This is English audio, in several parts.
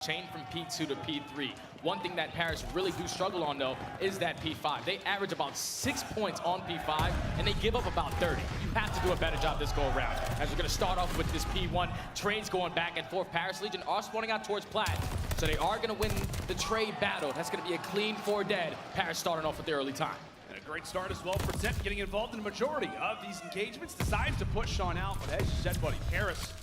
Chain from P2 to P3. One thing that Paris really do struggle on, though, is that P5. They average about 6 points on P5, and they give up about 30. You have to do a better job this go-around. As we're going to start off with this P1, trades going back and forth. Paris Legion are spawning out towards Plat, so they are going to win the trade battle. That's going to be a clean 4 dead. Paris starting off with the early time. And a great start as well for Temp, getting involved in the majority of these engagements. Decides to push on out, but as you said, buddy, Paris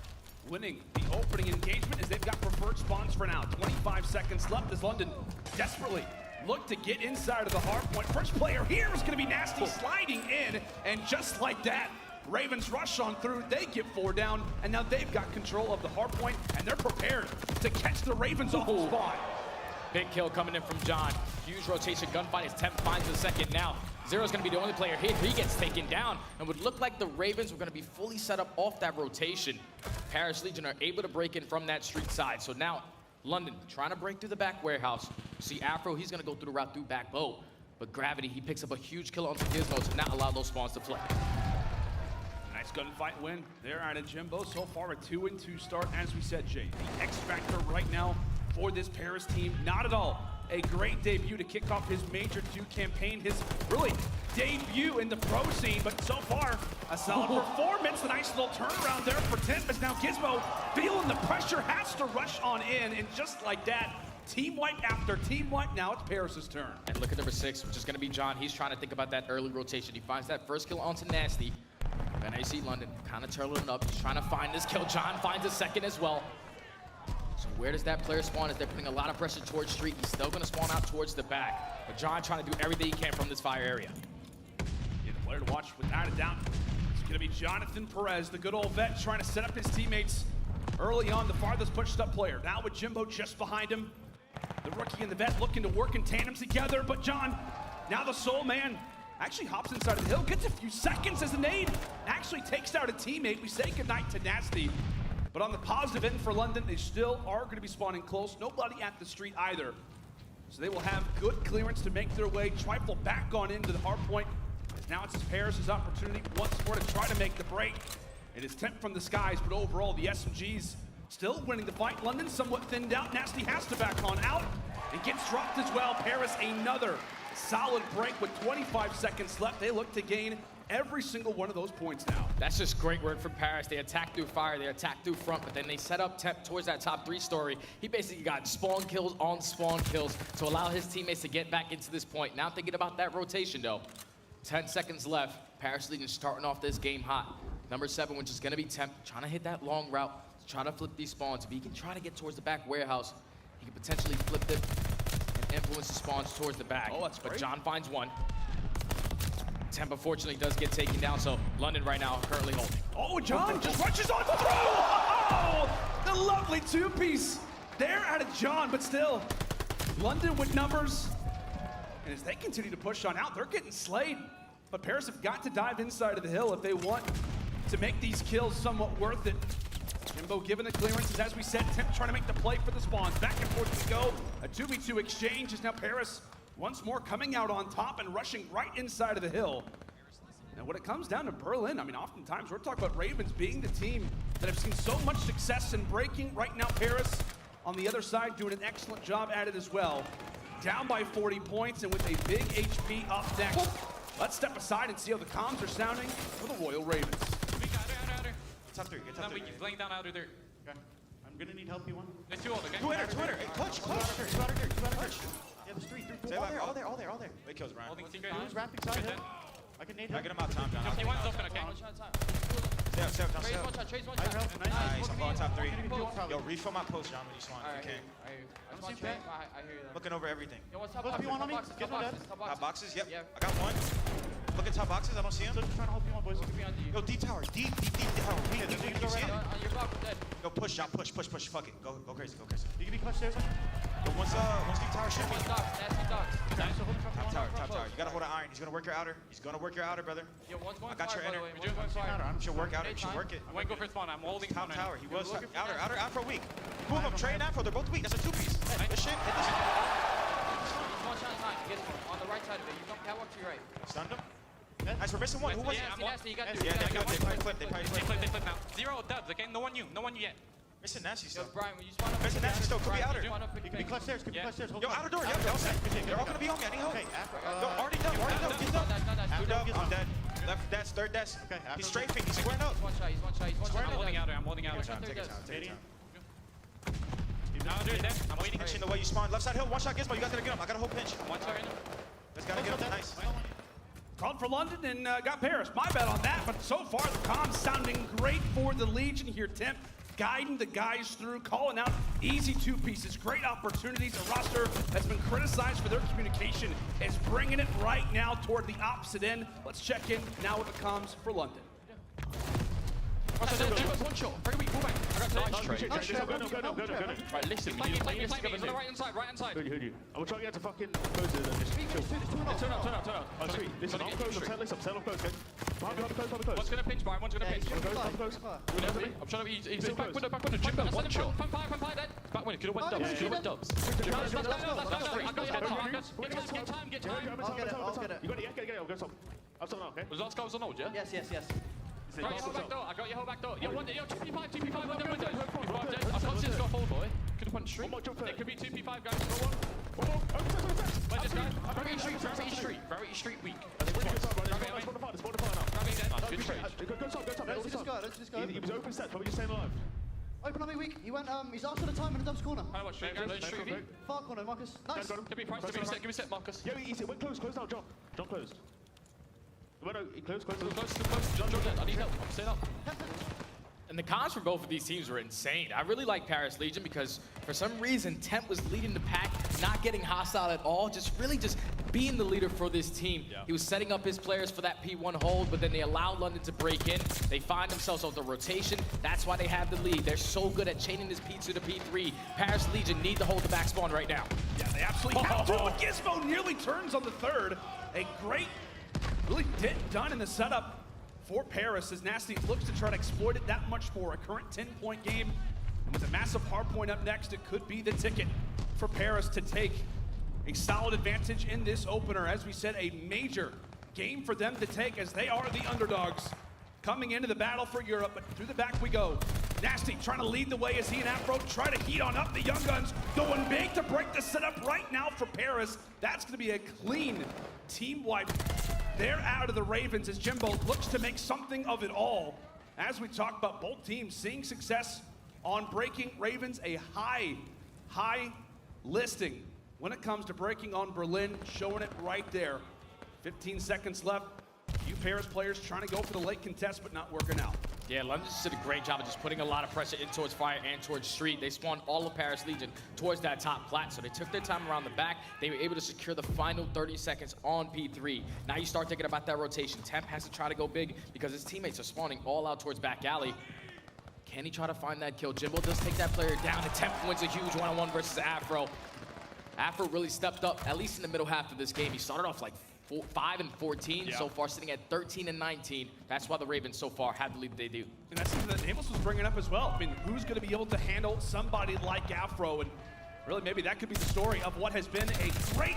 winning the opening engagement as they've got preferred spawns for now. 25 seconds left as London desperately look to get inside of the hard point. First player here is going to be Nasty sliding in, and just like that, Ravens rush on through, they get 4 down, and now they've got control of the hard point, and they're prepared to catch the Ravens off the spawn. Big kill coming in from John. Huge rotation gunfight as Temp finds the second now. Zero's going to be the only player here. He gets taken down, and would look like the Ravens were going to be fully set up off that rotation. Paris Legion are able to break in from that street side. So now, London trying to break through the back warehouse. See Afro, he's going to go through the route through back bow. But Gravity, he picks up a huge kill onto Gizmo to not allow those spawns to flip. Nice gunfight win there out of Jimbo. So far a 2-2 start, as we said, Jay. The X factor right now for this Paris team, not at all a great debut to kick off his Major 2 campaign, his really debut in the pro scene, but so far, a solid performance. A nice little turnaround there for Temp, as now Gizmo, feeling the pressure, has to rush on in, and just like that, team wipe after team wipe. Now it's Paris's turn. And look at number 6, which is going to be John. He's trying to think about that early rotation. He finds that first kill onto Nasty. And I see London kind of turtling up. He's trying to find this kill. John finds a second as well. So where does that player spawn? As they're putting a lot of pressure towards street. He's still going to spawn out towards the back. But John trying to do everything he can from this fire area. Yeah, the player to watch without a doubt. It's going to be Jonathan Perez, the good old vet, trying to set up his teammates early on, the farthest pushed up player. Now with Jimbo just behind him. The rookie and the vet looking to work in tandem together. But John, now the soul man, actually hops inside of the hill, gets a few seconds as a nade, actually takes out a teammate. We say goodnight to Nasty. But on the positive end for London, they still are going to be spawning close. Nobody at the street either. So they will have good clearance to make their way. Trifle back on into the hard point. As now it's Paris' opportunity once more to try to make the break. It is Temp from the skies, but overall the SMGs still winning the fight. London somewhat thinned out. Nasty has to back on out and gets dropped as well. Paris another solid break with 25 seconds left. They look to gain every single one of those points now. That's just great work from Paris. They attack through fire, they attack through front, but then they set up Temp towards that top 3 story. He basically got spawn kills on spawn kills to allow his teammates to get back into this point. Now thinking about that rotation though, 10 seconds left. Paris Legion starting off this game hot. Number 7, which is gonna be Temp, trying to hit that long route, trying to flip these spawns. If he can try to get towards the back warehouse, he can potentially flip it and influence the spawns towards the back. Oh, that's great. But John finds one. Temp unfortunately does get taken down, so London right now currently holding. Oh, John just rushes on through! Oh, the lovely 2-piece there out of John, but still, London with numbers. And as they continue to push on out, they're getting slayed. But Paris have got to dive inside of the hill if they want to make these kills somewhat worth it. Jimbo given the clearances, as we said, Temp trying to make the play for the spawns. Back and forth we go. A 2v2 exchange is now Paris once more coming out on top and rushing right inside of the hill. And when it comes down to Berlin, I mean, oftentimes we're talking about Ravens being the team that have seen so much success in breaking. Right now, Paris on the other side doing an excellent job at it as well. Down by 40 points and with a big HP up next. Let's step aside and see how the comms are sounding for the Royal Ravens. Top 3, get top 3. Laying down outer there. Okay. I'm gonna need help, you want? There's 2 over, okay? 2 hitter. Hey, clutch. Two out there. Yeah, there's 3. All there. Wait, kills, Brian. Holding secret. Who's ramping side hill? I can nade him. I get him out time, John. Just one's open, okay? Stay up. Trace one shot, trace one I shot. help. Nice, I'm going top 3. Yo, Yo, refill my post, John, when you spawn. Alright, Okay. I just want trace. I hear you there. Looking over everything. Yo, what's top Supposed to be one on me. boxes? Get Top one boxes, dead. top Top boxes. boxes, yep. Yeah. I got one. Look at top boxes, I don't see him. Still just trying to help you on, boys. Could be on you. Yo, D tower, deep tower. Yeah, Deep, you you go see right it? On your block, we're dead. Yo, push, John, push. Fuck it. Go crazy. You can be clutch stairs. Yo, once deep tower shoot me. Nasty dogs, nasty dogs. So hold the Top tower. You gotta hold an iron. He's gonna work your outer. brother. Yo, one's going I got fire, your by the enter. way. One's going fire. You should work outer. You should work it. I'm going to go for spawn. I'm holding Top spawn. tower. He was looking for outer. that. Afro weak. Boom him. Trey and Afro. They're both weak. That's a 2-piece. This shit. Hit this. He's one shot in time. He gets one. On the right side of it. You don't catwalk to your right. Stunned him. Nice, we're missing one. Who was it? Nasty, nasty. You got Yeah, they probably flipped. They flip now. 0 dubs, okay? No one you yet. It's a nasty Yo, stuff. Brian, when you spawn up, There's a nasty still. Could be outer. spawn up, pick Give me clutch stairs, give me Yeah. clutch stairs. Hold Yo, on. outer door. Yeah, all set. They're all gonna be on me. I need help. Okay, Afro. Yo, already done. Get No, up. that's Two good. dub. I'm dead. Left desk, third desk. Okay, Afro. He's strafing. He's squaring up. He's one shot, he's one shot, he's one shot. I'm holding out. I'm holding out. Take Take his time. Canadian. Now do it there. I'm waiting. Pinching the way you spawn. Left side hill. One shot Gizmo. You guys gotta get him. I got a whole pinch. One shot in him. Let's gotta get him. Nice. Called for London and got Paris. My bet on that, but so far the comms sounding great for the Legion here. Temp guiding the guys through, calling out easy two pieces, great opportunities. A roster that's been criticized for their communication is bringing it right now toward the opposite end. Let's check in now with the comms for London. One shot. Very weak. Pull back. I got nice trade. Go. Right, listen. Play We me, need play me, this play me. together. He's on the right hand side, right hand side. Who do you? I'm trying to get to fucking closes and just chill. Turn up. Oh, sweet. Listen, I'm close. I'm setting up close, okay? Behind close. One's gonna pinch, Brian. One's gonna pinch. Close. I'm trying to be. He's Still back close. window. Jimbo, one shot. From fire, dead. Back window. Could have went dubs. Could have went dubs. Let's go. I got your head, Marcus. Get time. I'll get it. You got it, yeah? Get it. I'll go some. I'm something, okay? Was last guy was on hold, yeah? Yes. Right, your whole back door. I got your whole back door. Yo, 2p5, window. I've got this got hold, boy. Could have punched street. It could be 2p5, guys. Go on. Where's this guy? Gravity Street weak. Good trade. He was open set, probably just staying alive. Open on me weak. He went, he's after the time in the dubs corner. How much street, guys? Street V. Far corner, Marcus. Nice. Give me price. Give me a set, Marcus. Yeah, he went close now, John. John closed. He closed. Close. John, I need help. I'm staying up. And the cons for both of these teams were insane. I really like Paris Legion because for some reason, Temp was leading the pack, not getting hostile at all, just being the leader for this team. Yeah. He was setting up his players for that P1 hold, but then they allowed London to break in. They find themselves off the rotation. That's why they have the lead. They're so good at chaining this P2 to P3. Paris Legion need to hold the back spawn right now. Yeah, they absolutely have to. But Gizmo nearly turns on the third. A great, really done in the setup for Paris as Nasty looks to try to exploit it that much more. A current 10-point game. And with a massive hard point up next, it could be the ticket for Paris to take a solid advantage in this opener. As we said, a major game for them to take as they are the underdogs coming into the battle for Europe. But through the back we go. Nasty trying to lead the way as he and Afro try to heat on up. The Young Guns going big to break the setup right now for Paris. That's going to be a clean team wipe. They're out of the Ravens as Jimbo looks to make something of it all. As we talk about both teams seeing success on breaking Ravens, a high listing when it comes to breaking on Berlin, showing it right there. 15 seconds left. Few Paris players trying to go for the late contest, but not working out. Yeah, London just did a great job of just putting a lot of pressure in towards Fire and towards Street. They spawned all of Paris Legion towards that top plat, so they took their time around the back. They were able to secure the final 30 seconds on P3. Now you start thinking about that rotation. Temp has to try to go big because his teammates are spawning all out towards back alley. Can he try to find that kill? Jimbo does take that player down, and Temp wins a huge one-on-one versus Afro. Afro really stepped up, at least in the middle half of this game. He started off like 5 and 14, so far sitting at 13 and 19. That's why the Ravens so far have the lead they do. And that's something that Amos was bringing up as well. I mean, who's going to be able to handle somebody like Afro? And really, maybe that could be the story of what has been a great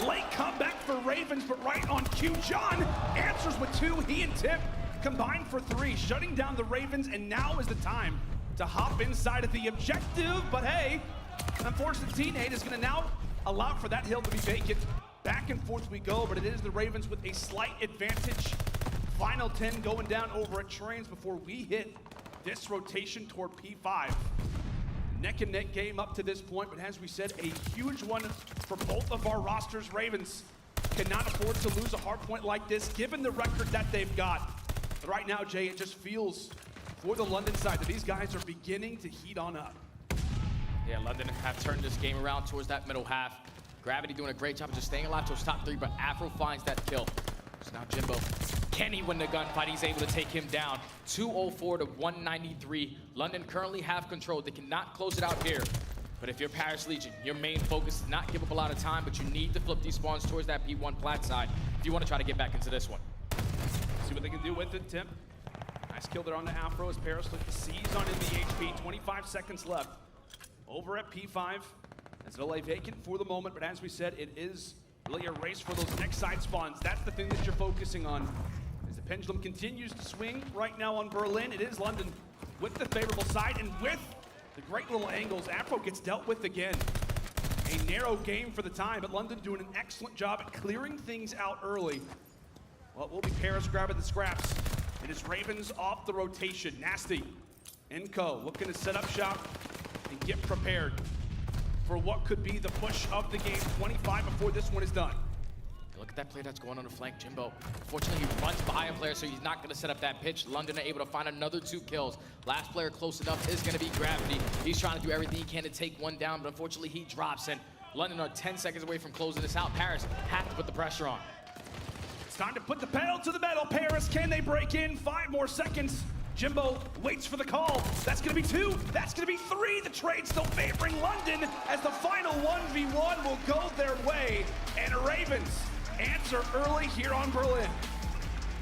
late comeback for Ravens, but right on cue. John answers with 2. He and Tip combined for 3, shutting down the Ravens, and now is the time to hop inside of the objective. But hey, unfortunately, T-Nate is going to now allow for that hill to be vacant. Back and forth we go, but it is the Ravens with a slight advantage. Final 10 going down over at Trains before we hit this rotation toward P5. Neck and neck game up to this point, but as we said, a huge one for both of our rosters. Ravens cannot afford to lose a hard point like this, given the record that they've got. But right now, Jay, it just feels for the London side that these guys are beginning to heat on up. Yeah, London have turned this game around towards that middle half. Gravity doing a great job of just staying alive towards top 3, but Afro finds that kill. So now Jimbo, can he win the gunfight? He's able to take him down. 204 to 193. London currently have control. They cannot close it out here. But if you're Paris Legion, your main focus is not give up a lot of time, but you need to flip these spawns towards that P1 plat side if you want to try to get back into this one. See what they can do with it, Tim. Nice kill there on the Afro as Paris look to seize on in the HP. 25 seconds left. Over at P5. As it'll lay vacant for the moment, but as we said, it is really a race for those next side spawns. That's the thing that you're focusing on. As the pendulum continues to swing right now on Berlin, it is London with the favorable side and with The great little angles. Afro gets dealt with again. A narrow game for the time, but London doing an excellent job at clearing things out early. Well, it will be Paris grabbing the scraps. It is Ravens off the rotation. Nasty. Enco looking to set up shop and get prepared for what could be the push of the game. 25 before this one is done. Look at that player that's going on the flank, Jimbo. Unfortunately, he runs behind a player, so he's not going to set up that pitch. London are able to find another 2 kills. Last player close enough is going to be Gravity. He's trying to do everything he can to take one down, but unfortunately, he drops, and London are 10 seconds away from closing this out. Paris have to put the pressure on. It's time to put the pedal to the metal. Paris, can they break in? 5 more seconds. Jimbo waits for the call. That's going to be 2. That's going to be 3. The trade still favoring London as the final 1v1 will go their way. And Ravens answer early here on Berlin.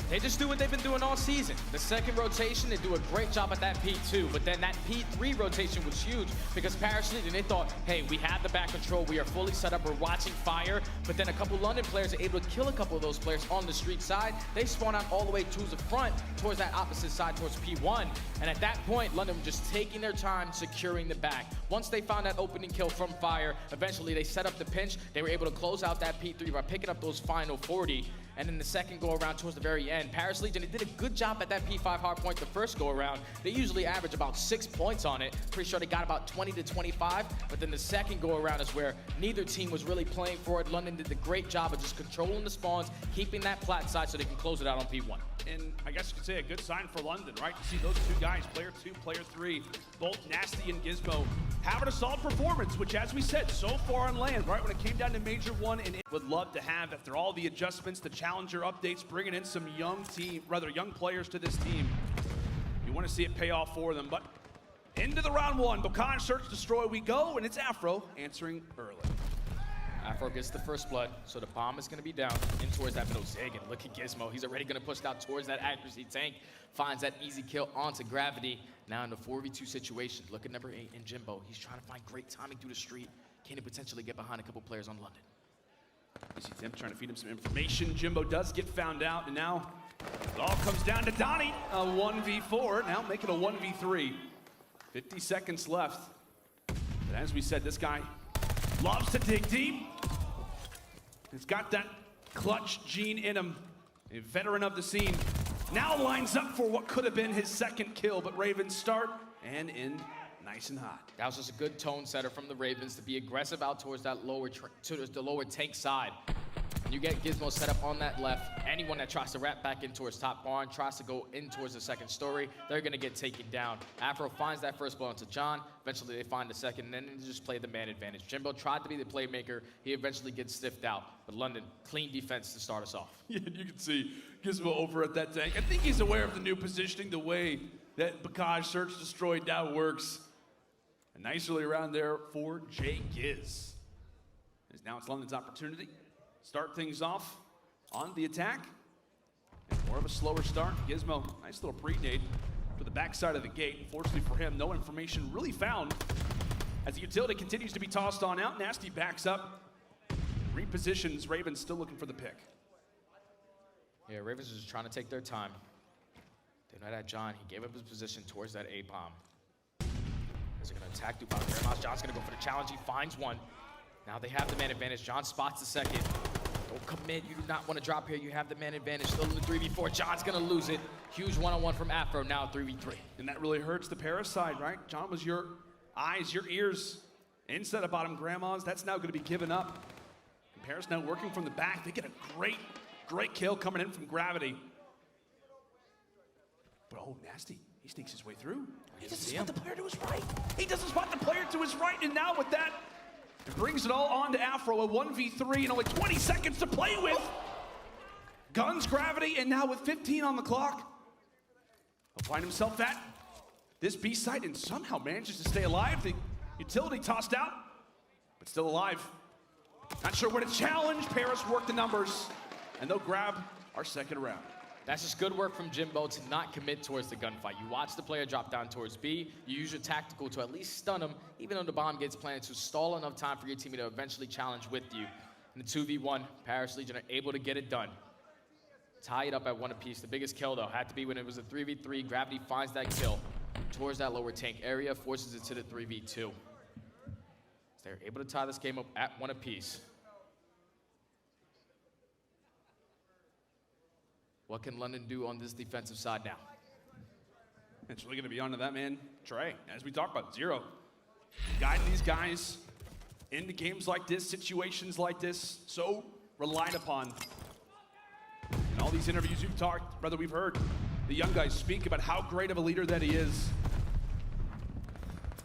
They just do what they've been doing all season. The second rotation, they do a great job at that P2, but then that P3 rotation was huge because Paris Legion, they thought, hey, we have the back control, we are fully set up, we're watching fire, but then a couple London players are able to kill a couple of those players on the street side. They spawn out all the way to the front, towards that opposite side, towards P1, and at that point, London were just taking their time securing the back. Once they found that opening kill from fire, eventually they set up the pinch, they were able to close out that P3 by picking up those final 40. And then the second go around towards the very end, Paris Legion, they did a good job at that P5 hard point the first go around. They usually average about 6 points on it. Pretty sure they got about 20 to 25, but then the second go around is where neither team was really playing for it. London did a great job of just controlling the spawns, keeping that plat side so they can close it out on P1. And I guess you could say a good sign for London, right? To see those 2 guys, player 2, player 3, both Nasty and Gizmo, having a solid performance, which as we said, so far on land, right? When it came down to Major 1, and would love to have, after all the adjustments, the Challenger updates, bringing in some young players to this team. You want to see it pay off for them, but into the round 1, Bocage Search Destroy we go, and it's Afro answering early. Afro gets the first blood, so the bomb is going to be down in towards that middle zig, and look at Gizmo. He's already going to push out towards that accuracy tank, finds that easy kill onto Gravity. Now in the 4v2 situation, look at number 8 in Jimbo. He's trying to find great timing through the street. Can he potentially get behind a couple players on London? You see Tim trying to feed him some information. Jimbo does get found out, and now it all comes down to Donnie. A 1v4, now making a 1v3. 50 seconds left. But as we said, this guy loves to dig deep. He's got that clutch gene in him. A veteran of the scene. Now lines up for what could have been his second kill, but Ravens start and end nice and hot. That was just a good tone setter from the Ravens to be aggressive out towards that lower tank side. You get Gizmo set up on that left. Anyone that tries to wrap back in towards top barn, tries to go in towards the second story, they're going to get taken down. Afro finds that first blow into John. Eventually, they find the second, and then they just play the man advantage. Jimbo tried to be the playmaker. He eventually gets stiffed out. But London, clean defense to start us off. Yeah, you can see Gizmo over at that tank. I think he's aware of the new positioning, the way that Bocage Search Destroy now works. A nice early round there for Jay Giz. As now it's London's opportunity. Start things off on the attack. And more of a slower start. Gizmo, nice little pre-nade to the backside of the gate. Unfortunately for him, no information really found. As the utility continues to be tossed on out, Nasty backs up. Repositions, Ravens still looking for the pick. Yeah, Ravens is trying to take their time. They know that John, he gave up his position towards that A-bomb. As they're going to attack Dubai. Grandma's John's going to go for the challenge. He finds one. Now they have the man advantage. John spots the second. Don't commit. You do not want to drop here. You have the man advantage. Still in the 3v4. John's going to lose it. Huge one-on-one from Afro. Now 3v3. And that really hurts the Paris side, right? John was your eyes, your ears. Instead of bottom Grandma's, that's now going to be given up. And Paris now working from the back. They get a great kill coming in from Gravity. But oh, Nasty. He sneaks his way through. He doesn't spot the player to his right. He doesn't spot the player to his right. And now with that, it brings it all on to Afro, a 1v3 and only 20 seconds to play with. Guns, Gravity, and now with 15 on the clock, he'll find himself at this B site and somehow manages to stay alive. The utility tossed out, but still alive. Not sure what to challenge. Paris worked the numbers, and they'll grab our second round. That's just good work from Jimbo to not commit towards the gunfight. You watch the player drop down towards B. You use your tactical to at least stun him, even though the bomb gets planted, to stall enough time for your teammate to eventually challenge with you. In the 2v1, Paris Legion are able to get it done. Tie it up at 1 apiece. The biggest kill, though, had to be when it was a 3v3. Gravity finds that kill. towards that lower tank area, forces it to the 3v2. They're able to tie this game up at 1 apiece. What can London do on this defensive side now? It's really going to be onto that man, Trey. As we talked about, Zero. Guiding these guys into games like this, situations like this, so relied upon. In all these interviews you've talked, brother, we've heard the young guys speak about how great of a leader that he is.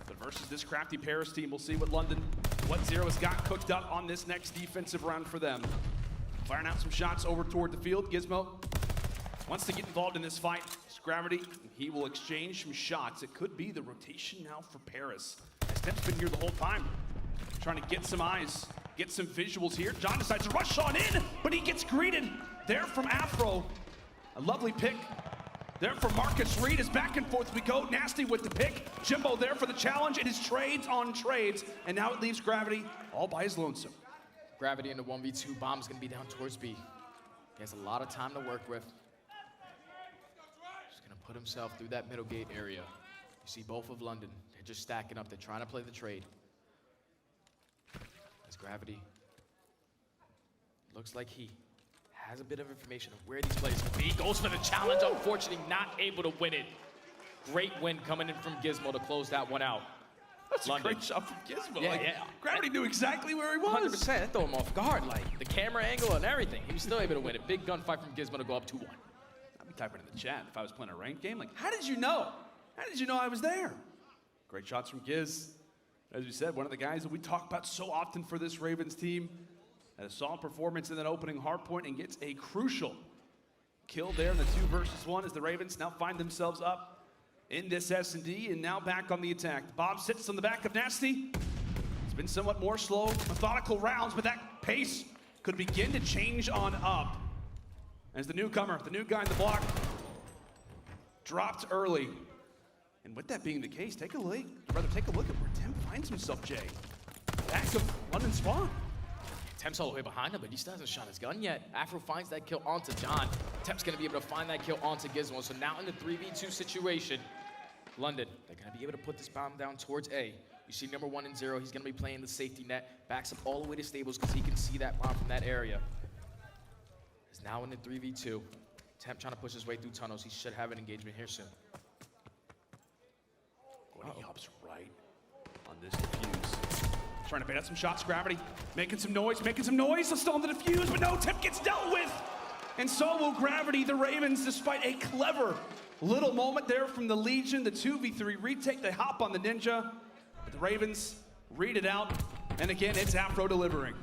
But versus this crafty Paris team, we'll see what Zero has got cooked up on this next defensive round for them. Firing out some shots over toward the field. Gizmo wants to get involved in this fight. It's Gravity. He will exchange some shots. It could be the rotation now for Paris. As Temp's been here the whole time, trying to get some eyes, get some visuals here. John decides to rush on in, but he gets greeted there from Afro. A lovely pick there from Marcus Reed. As back and forth we go. Nasty with the pick. Jimbo there for the challenge. It is trades on trades, and now it leaves Gravity all by his lonesome. Gravity in the 1v2. Bomb's gonna be down towards B. He has a lot of time to work with. Just gonna put himself through that middle gate area. You see both of London. They're just stacking up. They're trying to play the trade. As Gravity looks like he has a bit of information of where these players can be. Goes for the challenge. Unfortunately, not able to win it. Great win coming in from Gizmo to close that one out. That's London. a great shot from Gizmo. Yeah, like, yeah. Gravity knew exactly where he was. 100%. That threw him off guard. Like the camera angle and everything. He was still able to win it. Big gunfight from Gizmo to go up 2-1. I'd be typing in the chat if I was playing a ranked game. Like, how did you know? How did you know I was there? Great shots from Giz. As we said, one of the guys that we talk about so often for this Ravens team. Had a solid performance in that opening hard point and gets a crucial kill there in the 2 versus 1 as the Ravens now find themselves up in this S&D and now back on the attack. Bob sits on the back of Nasty. It's been somewhat more slow, methodical rounds, but that pace could begin to change on up. As the newcomer, the new guy in the block, dropped early. And with that being the case, take a look at where Tim finds himself, Jay. Back of London spawn. Temp's all the way behind him, but he still hasn't shot his gun yet. Afro finds that kill onto John. Temp's gonna be able to find that kill onto Gizmo. So now in the 3v2 situation, London, they're gonna be able to put this bomb down towards A. You see number 1 and 0, he's gonna be playing the safety net, backs up all the way to stables because he can see that bomb from that area. He's now in the 3v2. Temp trying to push his way through tunnels. He should have an engagement here soon. He hops right on this defuse. Trying to bait out some shots, Gravity. Making some noise. Let's stall the defuse, but no, Tip gets dealt with. And so will Gravity, the Ravens, despite a clever little moment there from the Legion, the 2v3 retake. They hop on the Ninja, but the Ravens read it out. And again, it's Afro delivering.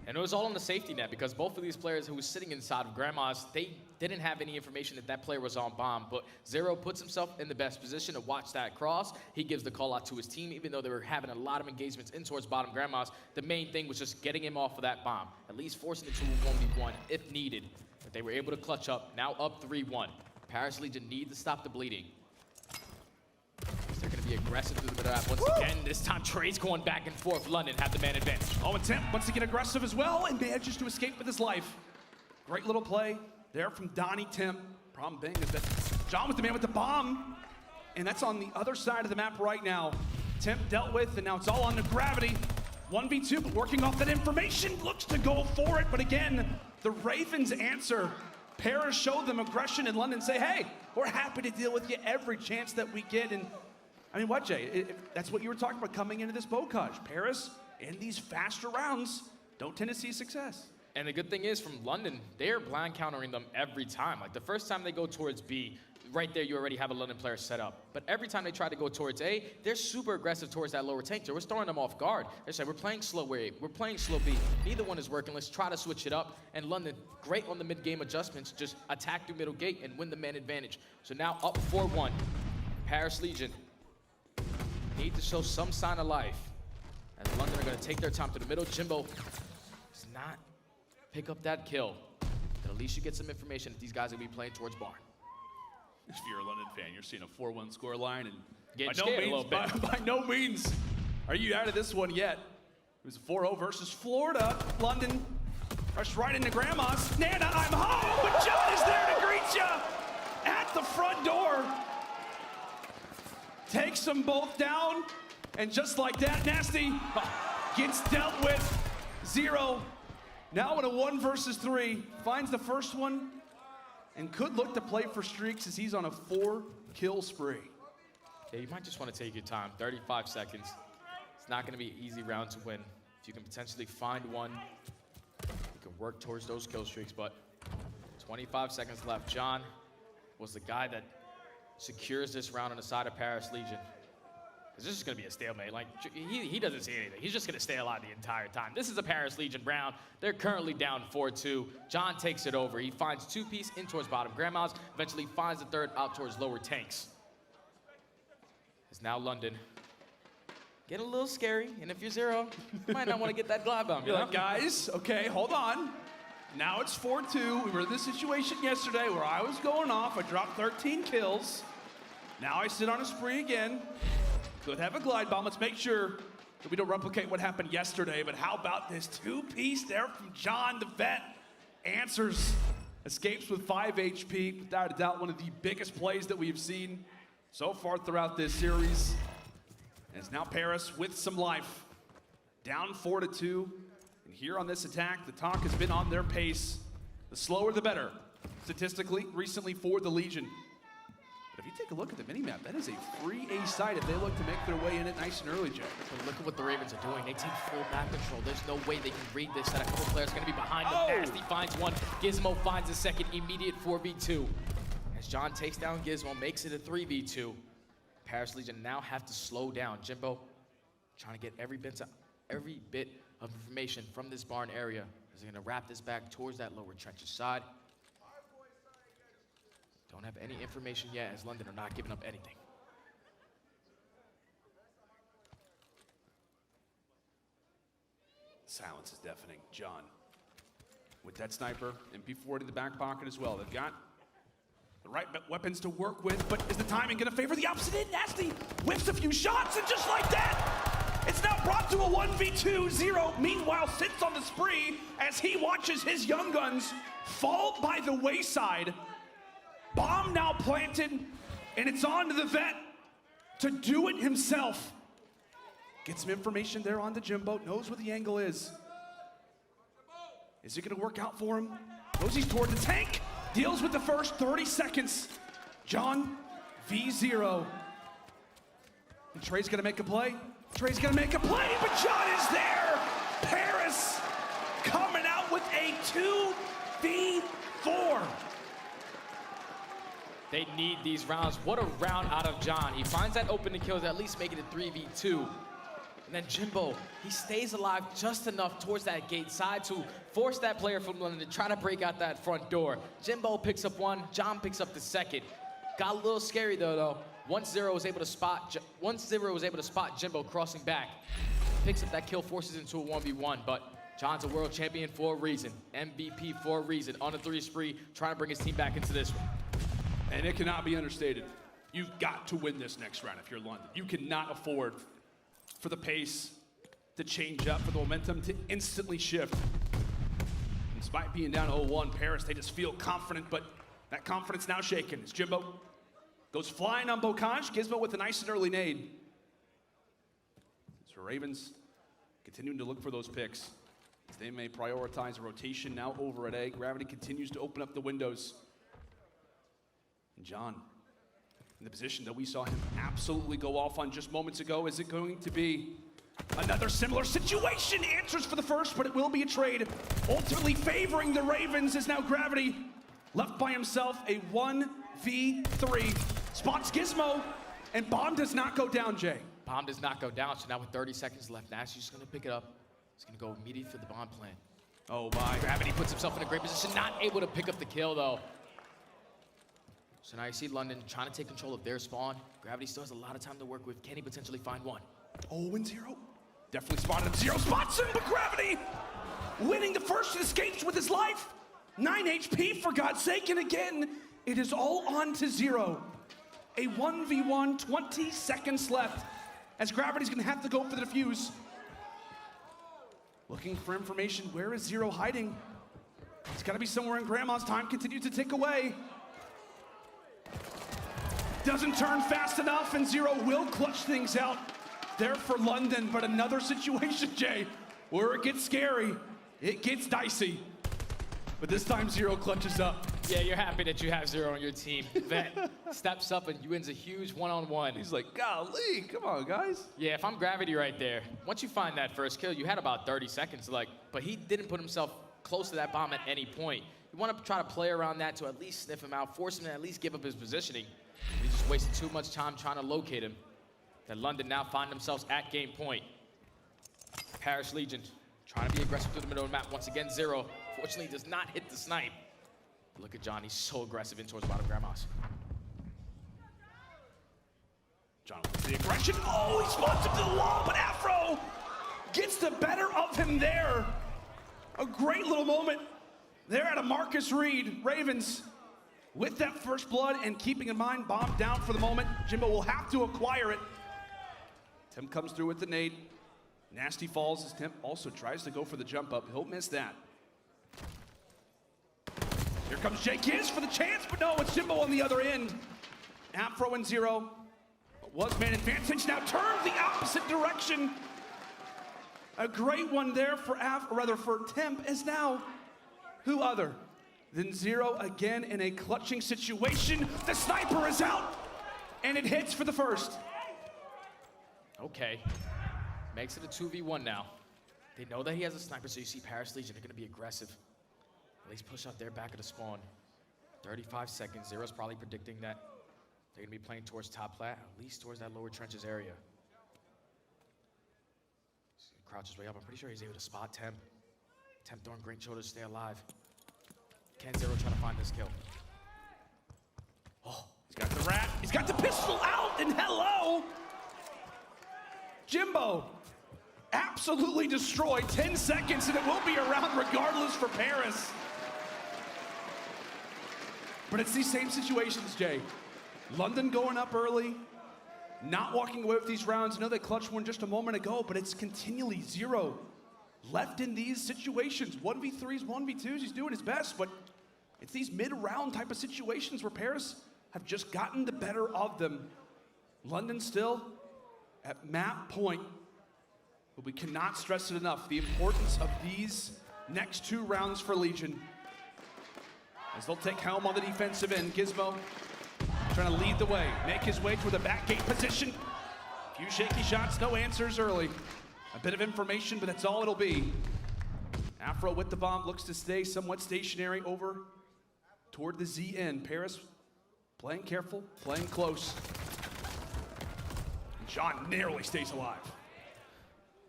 And it was all on the safety net because both of these players who was sitting inside of Grandma's, they didn't have any information that that player was on bomb. But Zero puts himself in the best position to watch that cross. He gives the call out to his team, even though they were having a lot of engagements in towards bottom Grandma's. The main thing was just getting him off of that bomb, at least forcing it to a 1v1 if needed. But they were able to clutch up, now up 3-1. Paris Legion need to stop the bleeding. They're going to be aggressive through the middle of that once again. This time, Trey's going back and forth. London have the man advantage. Oh, and Temp wants to get aggressive as well and manages to escape with his life. Great little play there from Donnie Temp. Problem being is that John was the man with the bomb, and that's on the other side of the map right now. Temp dealt with, and now it's all on the Gravity. 1v2, but working off that information, looks to go for it, but again, the Ravens answer. Paris showed them aggression, and London say, hey, we're happy to deal with you every chance that we get. And I mean, what, Jay? That's what you were talking about coming into this Bocage. Paris, in these faster rounds, don't tend to see success. And the good thing is, from London, they're blind countering them every time. Like, the first time they go towards B, right there, you already have a London player set up. But every time they try to go towards A, they're super aggressive towards that lower tank. So we're throwing them off guard. They're saying, we're playing slow A, we're playing slow B. Neither one is working. Let's try to switch it up. And London, great on the mid-game adjustments. Just attack through middle gate and win the man advantage. So now up 4-1. Paris Legion need to show some sign of life. And London are going to take their time to the middle. Jimbo does not pick up that kill. But at least you get some information if these guys are going to be playing towards barn. If you're a London fan, you're seeing a 4-1 score line, and Getting scared a little bit. by no means are you out of this one yet. It was a 4-0 versus Florida. London rushed right into Grandma's. Nana, I'm home, but John is there to greet you at the front door. takes them both down, and just like that, Nasty gets dealt with. Zero, now in a 1 versus 3, finds the first one, and could look to play for streaks as he's on a 4-kill spree. Yeah, you might just want to take your time. 35 seconds. It's not going to be an easy round to win. If you can potentially find one, you can work towards those kill streaks, but 25 seconds left. John was the guy that secures this round on the side of Paris Legion. Because this is going to be a stalemate. Like, he doesn't see anything. He's just going to stay alive the entire time. This is a Paris Legion round. They're currently down 4-2. John takes it over. He finds 2-piece in towards bottom grandmas, eventually finds the third out towards lower tanks. It's now London. Getting a little scary, and if you're Zero, you might not want to get that glide bomb. You're like, guys, okay, hold on. Now it's 4-2. We were in this situation yesterday where I was going off. I dropped 13 kills. Now I sit on a spree again. Could have a glide bomb. Let's make sure that we don't replicate what happened yesterday. But how about this 2-piece there from John, the vet? Answers. Escapes with 5 HP. Without a doubt, one of the biggest plays that we've seen so far throughout this series. And it's now Paris with some life. Down 4-2. And here on this attack, the talk has been on their pace. The slower, the better, statistically, recently for the Legion. But if you take a look at the minimap, that is a free A site if they look to make their way in it nice and early, Jay. But look at what the Ravens are doing. They take full map control. There's no way they can read this. That a couple players are going to be behind them. Oh. Nasty finds one. Gizmo finds a second. Immediate 4v2. As John takes down Gizmo, makes it a 3v2. Paris Legion now have to slow down. Jimbo trying to get every bit of information from this barn area. Is going to wrap this back towards that lower trenches side. Don't have any information yet, as London are not giving up anything. Silence is deafening. John, with that sniper, MP40 in the back pocket as well. They've got the right weapons to work with, but is the timing going to favor the opposite end? Nasty whips a few shots, and just like that, it's now brought to a 1v2. Zero, meanwhile, sits on the spree as he watches his young guns fall by the wayside. Bomb now planted, and it's on to the vet to do it himself. Get some information there on the Jimbo, knows where the angle is. Is it gonna work out for him? Goes he's toward the tank, deals with the first 30 seconds. John, V0. And Trey's gonna make a play. Trey's gonna make a play, but John is there. Paris coming out with a 2v4. They need these rounds. What a round out of John. He finds that opening kill to at least make it a 3v2. And then Jimbo, he stays alive just enough towards that gate side to force that player from London to try to break out that front door. Jimbo picks up one, John picks up the second. Got a little scary though. Once Zero was able to spot Jimbo crossing back, picks up that kill, forces into a 1v1, but John's a world champion for a reason. MVP for a reason. On a 3 spree, trying to bring his team back into this one. And it cannot be understated. You've got to win this next round if you're London. You cannot afford for the pace to change up, for the momentum to instantly shift. Despite being down 0-1, Paris, they just feel confident, but that confidence now shaken. As Jimbo goes flying on Bocage, Gizmo with a nice and early nade. So Ravens continuing to look for those picks. As they may prioritize a rotation now over at A. Gravity continues to open up the windows. And John, in the position that we saw him absolutely go off on just moments ago, is it going to be another similar situation? Answers for the first, but it will be a trade. Ultimately favoring the Ravens is now Gravity left by himself, a 1v3. Spots Gizmo, and Bomb does not go down, Jay. Bomb does not go down, so now with 30 seconds left, Nash is going to pick it up. He's going to go immediately for the bomb plant. Oh my. Gravity puts himself in a great position, not able to pick up the kill though. So now you see London trying to take control of their spawn. Gravity still has a lot of time to work with. Can he potentially find one? 0-0. Definitely spotted him. Zero spots him, but Gravity winning the first escapes with his life. 9 HP, for God's sake, and again, it is all on to Zero. A 1v1, 20 seconds left, as Gravity's gonna have to go for the defuse. Looking for information, where is Zero hiding? It's gotta be somewhere in Grandma's. Time continues to tick away. Doesn't turn fast enough, and Zero will clutch things out there for London. But another situation, Jay, where it gets scary, it gets dicey. But this time, Zero clutches up. Yeah, you're happy that you have Zero on your team. Vet steps up and you wins a huge one-on-one. He's like, golly, come on, guys. Yeah, if I'm Gravity right there, once you find that first kill, you had about 30 seconds, but he didn't put himself close to that bomb at any point. You want to try to play around that to at least sniff him out, force him to at least give up his positioning. He just wasted too much time trying to locate him. That London now find themselves at game point. Paris Legion trying to be aggressive through the middle of the map. Once again, Zero, fortunately, does not hit the snipe. Look at John, he's so aggressive in towards bottom grandma's. John with the aggression. Oh, he spawns him to the wall, but Afro gets the better of him there. A great little moment there at a Marcus Reed. Ravens with that first blood and keeping in mind, bomb down for the moment. Jimbo will have to acquire it. Tim comes through with the nade. Nasty falls as Tim also tries to go for the jump up. He'll miss that. Here comes Jake Giz for the chance, but no, it's Jimbo on the other end. Afro and Zero. Was man advantage, now turns the opposite direction. A great one there for for Temp is now who other than Zero again in a clutching situation. The sniper is out, and it hits for the first. Okay, makes it a 2v1 now. They know that he has a sniper, so you see Paris Legion, they're gonna be aggressive. At least push out their back of the spawn. 35 seconds, Zero's probably predicting that they're gonna be playing towards top plat, at least towards that lower trenches area. Crouches way up, I'm pretty sure he's able to spot Temp. Temp throwing great shoulders to stay alive. Can Zero try to find this kill? Oh, he's got the rat, he's got the pistol out, and hello! Jimbo absolutely destroyed. 10 seconds, and it will be around regardless for Paris. But it's these same situations, Jay. London going up early, not walking away with these rounds. I know they clutched one just a moment ago, but it's continually Zero left in these situations. 1v3s, 1v2s, he's doing his best, but it's these mid-round type of situations where Paris have just gotten the better of them. London still at map point, but we cannot stress it enough, the importance of these next 2 rounds for Legion. As they'll take Helm on the defensive end. Gizmo trying to lead the way, make his way to the back gate position. A few shaky shots, no answers early. A bit of information, but that's all it'll be. Afro with the bomb, looks to stay somewhat stationary over toward the Z end. Paris playing careful, playing close. And John narrowly stays alive.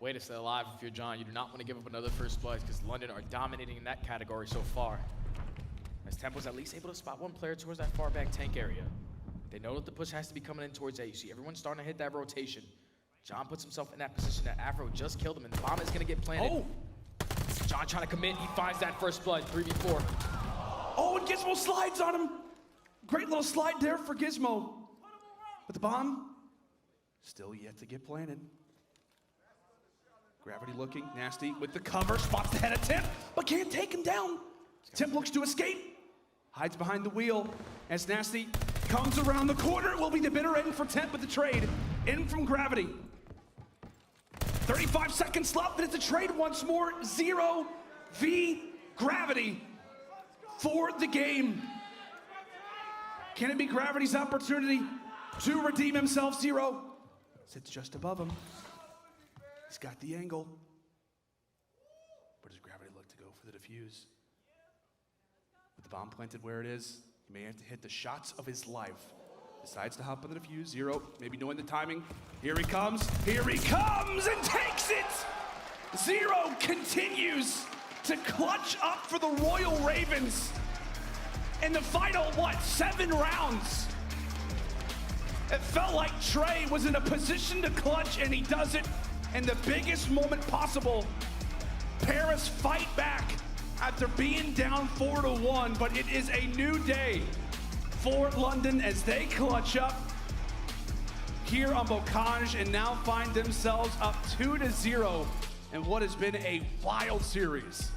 Way to stay alive if you're John. You do not want to give up another first blood because London are dominating in that category so far. As Temp was at least able to spot one player towards that far back tank area. They know that the push has to be coming in towards A. You see everyone's starting to hit that rotation. John puts himself in that position that Afro just killed him, and the bomb is going to get planted. Oh! John trying to commit. He finds that first blood, 3v4. Oh, and Gizmo slides on him. Great little slide there for Gizmo. But the bomb still yet to get planted. Gravity looking, Nasty with the cover, spots the head of Temp, but can't take him down. Temp looks to escape, hides behind the wheel as Nasty comes around the corner. It will be the bitter end for Temp with the trade in from Gravity. 35 seconds left, and it's a trade once more. 0 v Gravity for the game. Can it be Gravity's opportunity to redeem himself? Zero sits just above him. He's got the angle. Where does Gravity look to go for the defuse? With the bomb planted where it is, he may have to hit the shots of his life. Decides to hop on the defuse. Zero, maybe knowing the timing. Here he comes, and takes it! Zero continues to clutch up for the Royal Ravens in the final, 7 rounds? It felt like Trey was in a position to clutch, and he does it in the biggest moment possible. Paris fight back after being down 4-1, but it is a new day for London as they clutch up here on Bocage and now find themselves up 2-0 in what has been a wild series.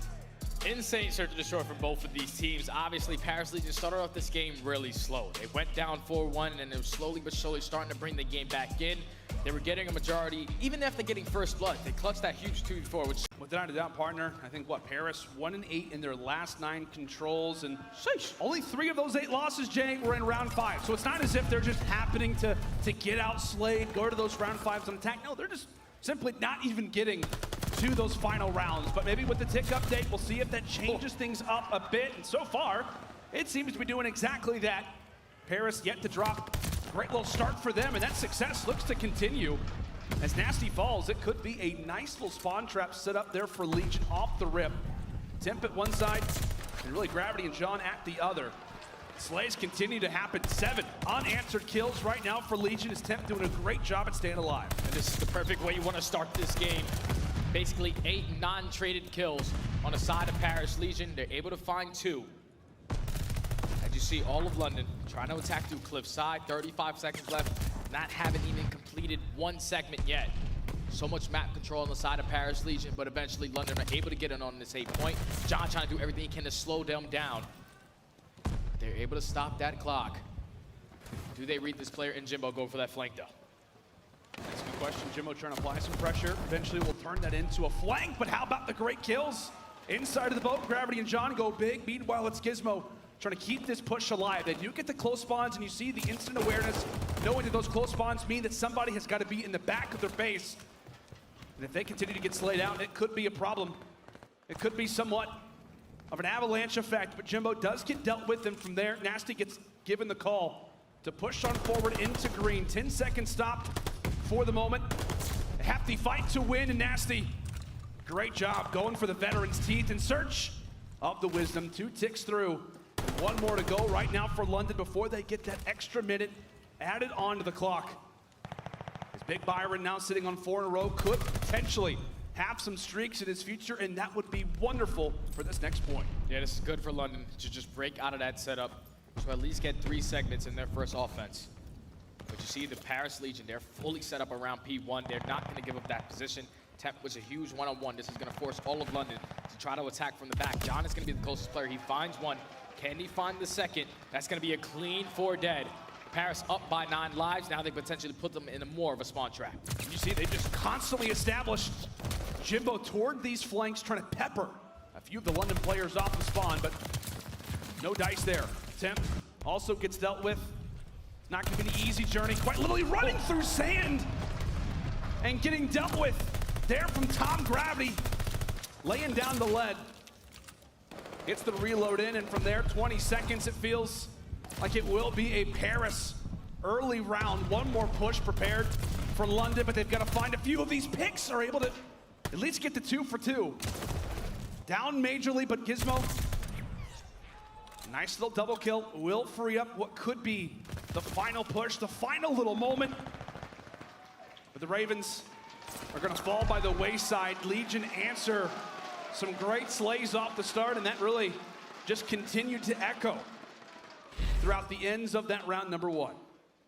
Insane search and destroy from both of these teams. Obviously, Paris Legion started off this game really slow. They went down 4-1, and they were slowly but surely starting to bring the game back in. They were getting a majority, even after getting first blood. They clutched that huge 2-4, which Without a doubt, partner, I think Paris 1-8 in their last 9 controls, and only 3 of those 8 losses, Jay, were in round 5. So it's not as if they're just happening to get outslayed, go to those round 5s and attack. No, they're just simply not even getting to those final rounds. But maybe with the tick update, we'll see if that changes things up a bit. And so far, it seems to be doing exactly that. Paris yet to drop. Great little start for them, and that success looks to continue. As Nasty falls, it could be a nice little spawn trap set up there for Legion off the rip. Temp at one side, and really Gravity and John at the other. Slays continue to happen. 7 unanswered kills right now for Legion, as Temp doing a great job at staying alive. and this is the perfect way you want to start this game. Basically 8 non-traded kills on the side of Paris Legion. They're able to find 2. As you see, all of London trying to attack through Cliffside. 35 seconds left. Not having even completed 1 segment yet. So much map control on the side of Paris Legion, but eventually London are able to get in on this 8 point. John trying to do everything he can to slow them down. They're able to stop that clock. Do they read this player? And Jimbo go for that flank though. That's a good question. Jimbo trying to apply some pressure. Eventually we'll turn that into a flank, but how about the great kills? Inside of the boat, Gravity and John go big. Meanwhile, it's Gizmo trying to keep this push alive. They do get the close spawns, and you see the instant awareness, knowing that those close spawns mean that somebody has got to be in the back of their base. And if they continue to get slayed out, it could be a problem. It could be somewhat of an avalanche effect, but Jimbo does get dealt with, and from there, Nasty gets given the call to push on forward into green. 10-second stop for the moment. A hefty fight to win, and Nasty, great job going for the veteran's teeth in search of the wisdom. 2 ticks through. 1 more to go right now for London before they get that extra minute added onto the clock. As Big Byron now sitting on 4 in a row could potentially have some streaks in his future, and that would be wonderful for this next point. Yeah, this is good for London to just break out of that setup to at least get 3 segments in their first offense. But you see the Paris Legion, they're fully set up around P1. They're not going to give up that position. Temp was a huge one-on-one. This is going to force all of London to try to attack from the back. John is going to be the closest player. He finds 1. Can he find the second? That's going to be a clean 4 dead. Paris up by 9 lives. Now they potentially put them in more of a spawn trap. You see, they just constantly established Jimbo toward these flanks, trying to pepper a few of the London players off the spawn, but no dice there. Temp also gets dealt with. Not going to be an easy journey, quite literally running through sand and getting dealt with there from Tom Gravity, laying down the lead. Gets the reload in, and from there, 20 seconds, it feels like it will be a Paris early round. 1 more push prepared for London, but they've got to find a few of these picks are able to at least get to 2 for 2. Down majorly, but Gizmo, nice little double kill, will free up what could be the final push, the final little moment. But the Ravens are going to fall by the wayside. Legion answer some great slays off the start, and that really just continued to echo throughout the ends of that round number 1.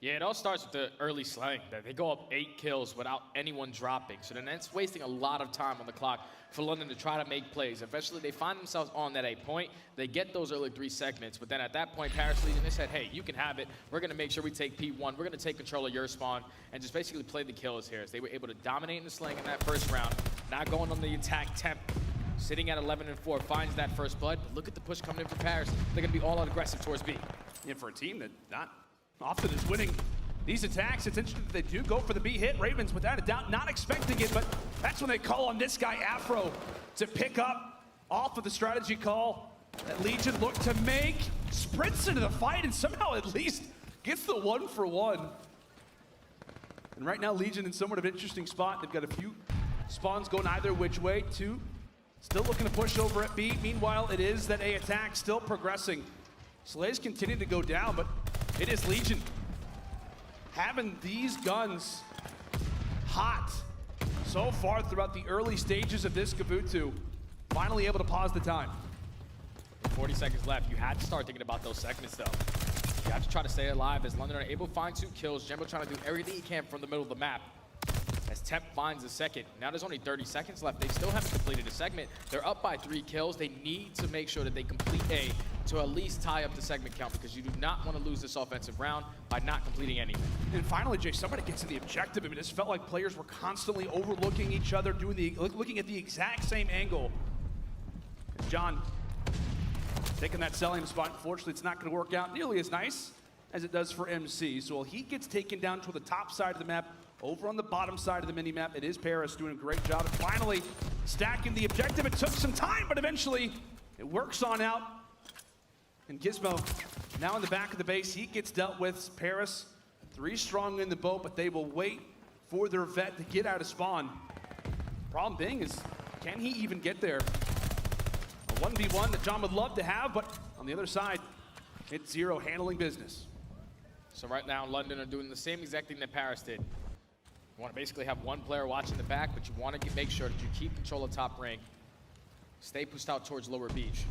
Yeah, it all starts with the early slaying. They go up 8 kills without anyone dropping. So then that's wasting a lot of time on the clock for London to try to make plays. Eventually, they find themselves on that 8 point. They get those early 3 segments. But then at that point, Paris Legion, they said, hey, you can have it. We're going to make sure we take P1. We're going to take control of your spawn and just basically play the kills here. As they were able to dominate in the slaying in that first round. Now going on the attack. Temp sitting at 11-4, finds that first blood. But look at the push coming in for Paris. They're going to be all out aggressive towards B. And for a team that not often is winning these attacks, it's interesting that they do go for the B hit. Ravens, without a doubt, not expecting it, but that's when they call on this guy, Afro, to pick up off of the strategy call that Legion looked to make. Sprints into the fight and somehow at least gets the 1 for 1. And right now, Legion in somewhat of an interesting spot. They've got a few spawns going either which way. 2 still looking to push over at B. Meanwhile, it is that A attack still progressing. Slays continue to go down, but it is Legion having these guns hot so far throughout the early stages of this Kabuto. Finally able to pause the time. 40 seconds left. You had to start thinking about those segments, though. You have to try to stay alive as London are able to find 2 kills. Jimbo trying to do everything he can from the middle of the map. As Temp finds a second. Now there's only 30 seconds left. They still haven't completed a segment. They're up by 3 kills. They need to make sure that they complete A to at least tie up the segment count, because you do not want to lose this offensive round by not completing anything. And finally, Jay, somebody gets to the objective. I mean, this felt like players were constantly overlooking each other, looking at the exact same angle. John taking that selling spot. Unfortunately, it's not going to work out nearly as nice as it does for MC. So while he gets taken down to the top side of the map, over on the bottom side of the mini-map, it is Paris doing a great job of finally stacking the objective. It took some time, but eventually it works on out. And Gizmo now in the back of the base. He gets dealt with. Paris 3 strong in the boat, but they will wait for their vet to get out of spawn. Problem being is, can he even get there? A 1v1 that John would love to have, but on the other side, it's Zero handling business. So right now, London are doing the same exact thing that Paris did. You want to basically have one player watching the back, but you want to make sure that you keep control of top ring. Stay pushed out towards lower beach.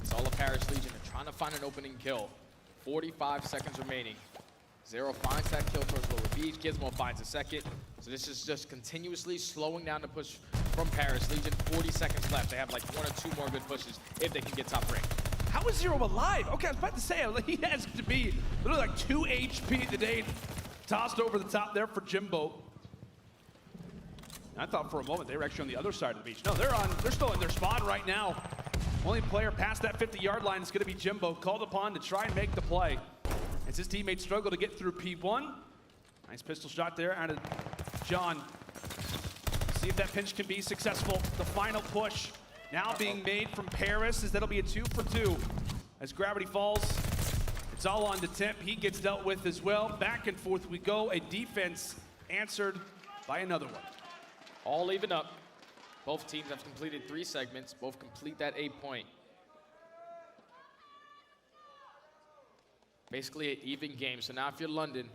It's all of Paris Legion. They're trying to find an opening kill. 45 seconds remaining. Zero finds that kill towards lower beach. Gizmo finds a second. So this is just continuously slowing down the push from Paris Legion. 40 seconds left. They have like 1 or 2 more good pushes if they can get top ring. How is Zero alive? Okay, I was about to say, he has to be literally like 2 HP today. Tossed over the top there for Jimbo. I thought for a moment they were actually on the other side of the beach. No, they're still in their spawn right now. Only player past that 50-yard line is going to be Jimbo, called upon to try and make the play as his teammates struggle to get through P1. Nice pistol shot there out of John. See if that pinch can be successful. The final push now being made from Paris, as that'll be a 2 for 2. As gravity falls, it's all on to Temp. He gets dealt with as well. Back and forth we go. A defense answered by another one. All even up. Both teams have completed 3 segments. Both complete that 8 point. Basically an even game. So now if you're London,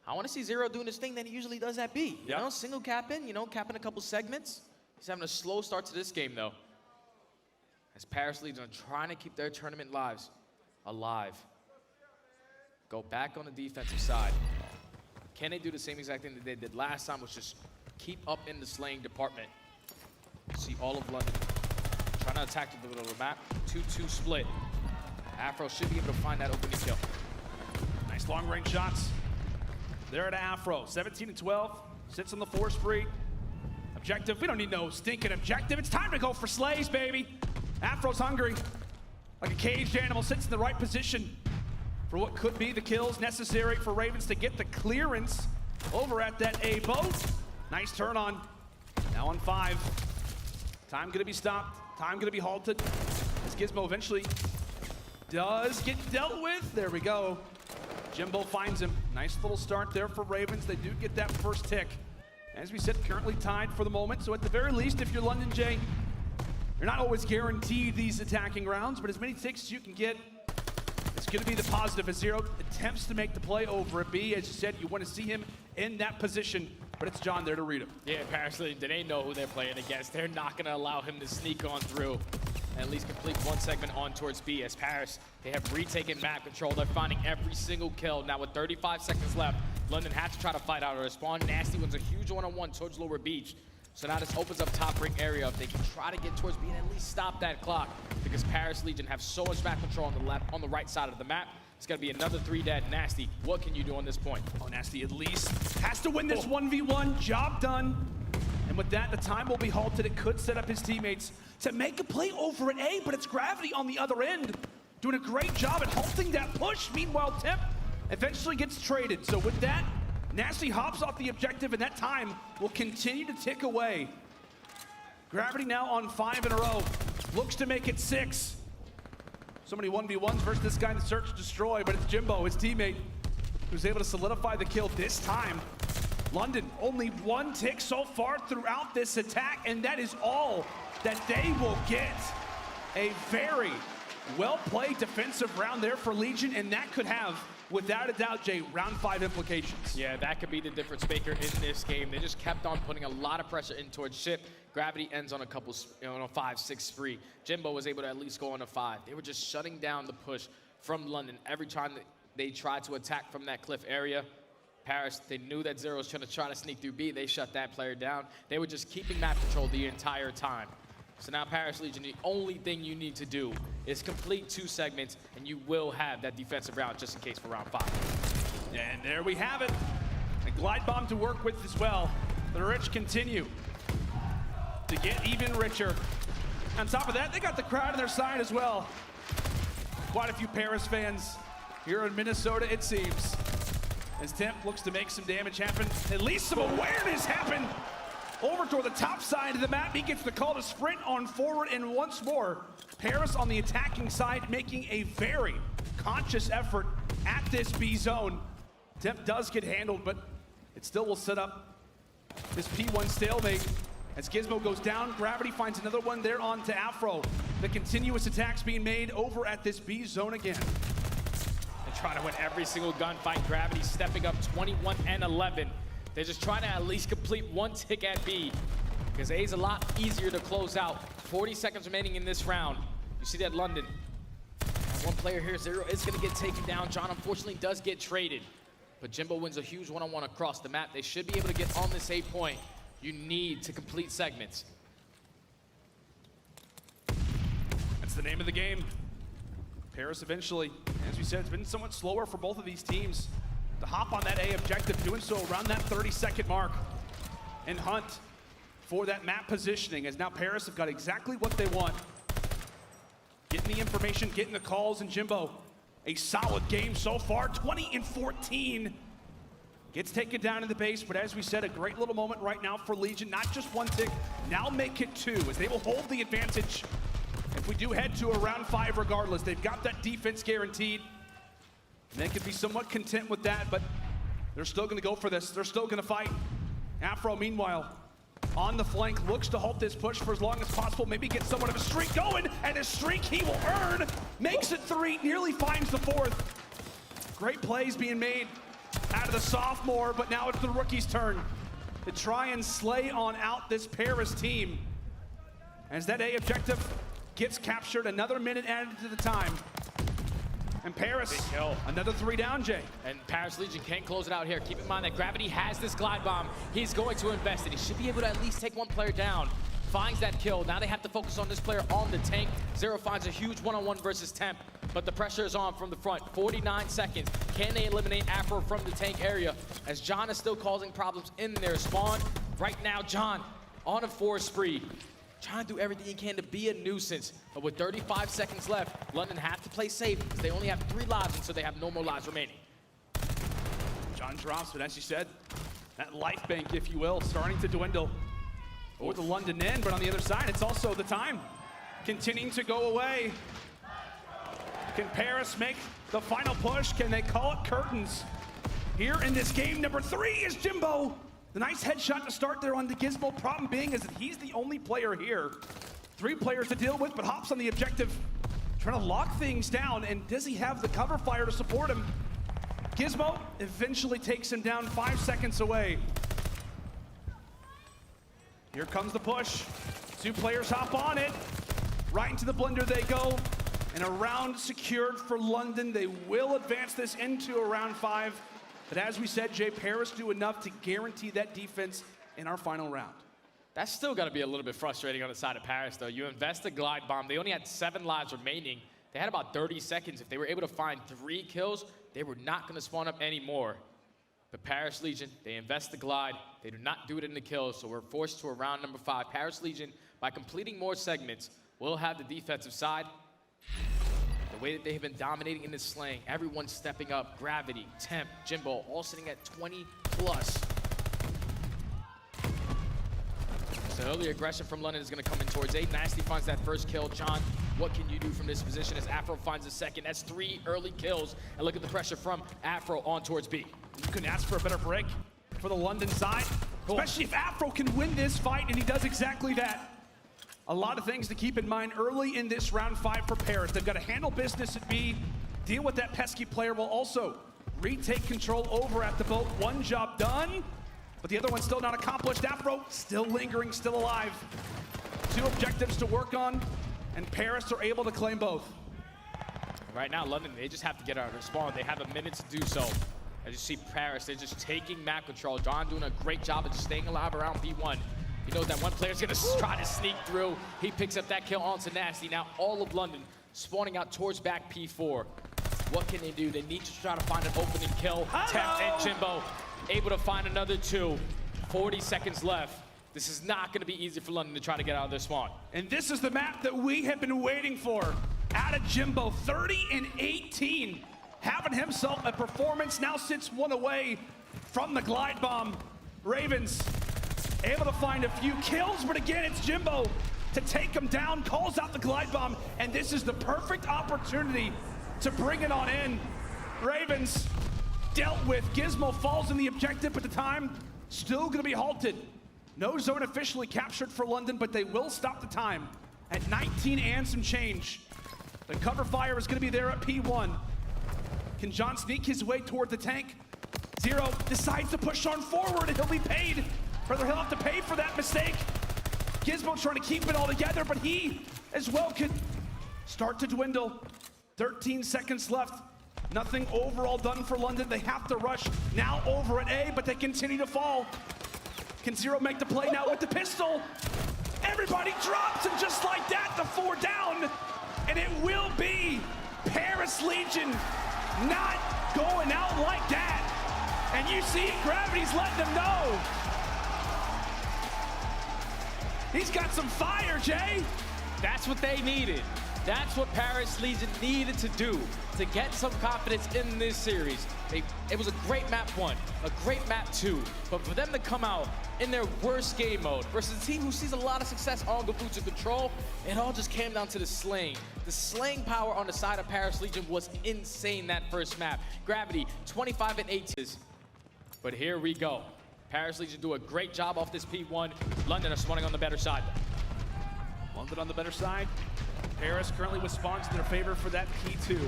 I want to see Zero doing this thing that he usually does at B. You know, single capping, capping a couple segments. He's having a slow start to this game though. As Paris Legion are trying to keep their tournament lives alive. Go back on the defensive side. Can they do the same exact thing that they did last time, which is keep up in the slaying department? See all of London trying to attack the middle of the map. 2-2 split. Afro should be able to find that opening kill. Nice long-range shots. There at Afro. 17-12. Sits on the 4 spree. Objective. We don't need no stinking objective. It's time to go for slays, baby. Afro's hungry. Like a caged animal, sits in the right position for what could be the kills necessary for Ravens to get the clearance over at that A boat. Nice turn on. Now on 5. Time gonna be stopped. Time gonna be halted. As Gizmo eventually does get dealt with. There we go. Jimbo finds him. Nice little start there for Ravens. They do get that first tick. As we said, currently tied for the moment. So at the very least, if you're London, Jay, you're not always guaranteed these attacking rounds, but as many ticks as you can get, it's going to be the positive. As Zero attempts to make the play over at B. As you said, you want to see him in that position, but it's John there to read him. Yeah, Paris Legion, they know who they're playing against. They're not going to allow him to sneak on through and at least complete 1 segment on towards B. As Paris, they have retaken map control. They're finding every single kill. Now with 35 seconds left, London has to try to fight out or spawn. Nasty wins a huge one-on-one towards lower beach. So now this opens up top ring area. If they can try to get towards B and at least stop that clock, because Paris Legion have so much map control on the left, on the right side of the map. It's gonna be another 3 dead. Nasty, what can you do on this point? Oh, Nasty at least has to win this 1v1. Job done. And with that, the time will be halted. It could set up his teammates to make a play over at A, but it's Gravity on the other end, doing a great job at halting that push. Meanwhile, Temp eventually gets traded. So with that, Nasty hops off the objective, and that time will continue to tick away. Gravity now on 5 in a row. Looks to make it 6. So many 1v1s versus this guy in the search destroy, but it's Jimbo, his teammate, who's able to solidify the kill this time. London, only 1 tick so far throughout this attack, and that is all that they will get. A very well-played defensive round there for Legion, and that could have, without a doubt, Jay, round 5 implications. Yeah, that could be the difference maker in this game. They just kept on putting a lot of pressure in towards Ship. Gravity ends on a couple, on a 5-6 spree. Jimbo was able to at least go on a 5. They were just shutting down the push from London every time that they tried to attack from that cliff area. Paris, they knew that Zero was trying to sneak through B. They shut that player down. They were just keeping map control the entire time. So now Paris Legion, the only thing you need to do is complete 2 segments, and you will have that defensive round just in case for round 5. And there we have it. A glide bomb to work with as well. The rich continue to get even richer. On top of that, they got the crowd on their side as well. Quite a few Paris fans here in Minnesota, it seems. As Temp looks to make some damage happen, at least some awareness happen. Over toward the top side of the map, he gets the call to sprint on forward, and once more, Paris on the attacking side making a very conscious effort at this B zone. Temp does get handled, but it still will set up this P1 stalemate. As Gizmo goes down, Gravity finds another one there on to Afro. The continuous attacks being made over at this B zone again. They're trying to win every single gunfight. Gravity stepping up 21 and 11. They're just trying to at least complete 1 tick at B, because A is a lot easier to close out. 40 seconds remaining in this round. You see that London. And one player here, Zero, is going to get taken down. John unfortunately does get traded, but Jimbo wins a huge one-on-one across the map. They should be able to get on this 8 point. You need to complete segments. That's the name of the game. Paris eventually, as we said, it's been somewhat slower for both of these teams to hop on that A objective, doing so around that 30-second mark and hunt for that map positioning, as now Paris have got exactly what they want. Getting the information, getting the calls, and Jimbo, a solid game so far, 20 and 14. Gets taken down in the base, but as we said, a great little moment right now for Legion. Not just 1 tick, now make it 2, as they will hold the advantage if we do head to a round 5 regardless. They've got that defense guaranteed. And they could be somewhat content with that, but they're still gonna go for this. They're still gonna fight. Afro, meanwhile, on the flank, looks to halt this push for as long as possible. Maybe get somewhat of a streak going, and a streak he will earn. Makes it 3, nearly finds the 4th. Great plays being made out of the sophomore, but now it's the rookie's turn to try and slay on out this Paris team. As that A objective gets captured, another minute added to the time. And Paris, another 3 down, Jay. And Paris Legion can't close it out here. Keep in mind that Gravity has this glide bomb. He's going to invest it. He should be able to at least take 1 player down. Finds that kill. Now they have to focus on this player on the tank. Zero finds a huge one-on-one versus Temp, but the pressure is on from the front. 49 seconds. Can they eliminate Afro from the tank area? As John is still causing problems in their spawn. Right now, John on a 4 spree. Trying to do everything he can to be a nuisance. But with 35 seconds left, London have to play safe because they only have 3 lives, and so they have no more lives remaining. John drops, but as you said, that life bank, if you will, starting to dwindle for the London end. But on the other side, it's also the time continuing to go away. Can Paris make the final push? Can they call it curtains? Here in this game, number 3 is Jimbo. The nice headshot to start there on the Gizmo. Problem being is that he's the only player here. 3 players to deal with, but hops on the objective, trying to lock things down. And does he have the cover fire to support him? Gizmo eventually takes him down 5 seconds away. Here comes the push. 2 players hop on it. Right into the blender they go. And a round secured for London. They will advance this into a round 5. But as we said, Jay, Paris do enough to guarantee that defense in our final round. That's still got to be a little bit frustrating on the side of Paris, though. You invest a glide bomb. They only had 7 lives remaining. They had about 30 seconds. If they were able to find 3 kills, they were not going to spawn up anymore. But Paris Legion, they invest the glide. They do not do it in the kills, so we're forced to a round number 5. Paris Legion, by completing more segments, will have the defensive side. The way that they have been dominating in this slaying, everyone stepping up, Gravity, Temp, Jimbo, all sitting at 20 plus. So early aggression from London is going to come in towards 8. Nasty finds that first kill. John, what can you do from this position as Afro finds a second? That's 3 early kills. And look at the pressure from Afro on towards B. You couldn't ask for a better break for the London side, especially if Afro can win this fight, and he does exactly that. A lot of things to keep in mind early in this round 5 for Paris. They've got to handle business at B, deal with that pesky player, while also retake control over at the boat. 1 job done, but the other one's still not accomplished. Afro still lingering, still alive. 2 objectives to work on, and Paris are able to claim both. Right now, London, they just have to get out of their spawn. They have a minute to do so. As you see Paris, they're just taking map control. John doing a great job of just staying alive around P1. He knows that one player's gonna try to sneak through. He picks up that kill onto Nasty. Now all of London spawning out towards back P4. What can they do? They need to try to find an opening kill. Temp and Jimbo able to find another 2. 40 seconds left. This is not gonna be easy for London to try to get out of their spawn. And this is the map that we have been waiting for. Out of Jimbo, 30 and 18. Having himself a performance, now sits 1 away from the glide bomb. Ravens able to find a few kills, but again, it's Jimbo to take him down, calls out the glide bomb, and this is the perfect opportunity to bring it on in. Ravens dealt with. Gizmo falls in the objective, but the time still gonna be halted. No zone officially captured for London, but they will stop the time at 19 and some change. The cover fire is gonna be there at P1. Can John sneak his way toward the tank? Zero decides to push on forward and he'll be paid. Rather, he'll have to pay for that mistake. Gizmo trying to keep it all together, but he as well could start to dwindle. 13 seconds left. Nothing overall done for London. They have to rush now over at A, but they continue to fall. Can Zero make the play now with the pistol? Everybody drops, and just like that, the 4 down. And it will be Paris Legion not going out like that. And you see Gravity's letting them know. He's got some fire, Jay. That's what they needed. That's what Paris Legion needed to do to get some confidence in this series. It was a great map 1, a great map 2, but for them to come out in their worst game mode versus a team who sees a lot of success on Gabutu Control, it all just came down to the slaying. The slaying power on the side of Paris Legion was insane that first map. Gravity, 25 and 18. But here we go. Paris Legion do a great job off this P1. London are spawning on the better side. London on the better side. Paris currently with spawns in their favor for that P2.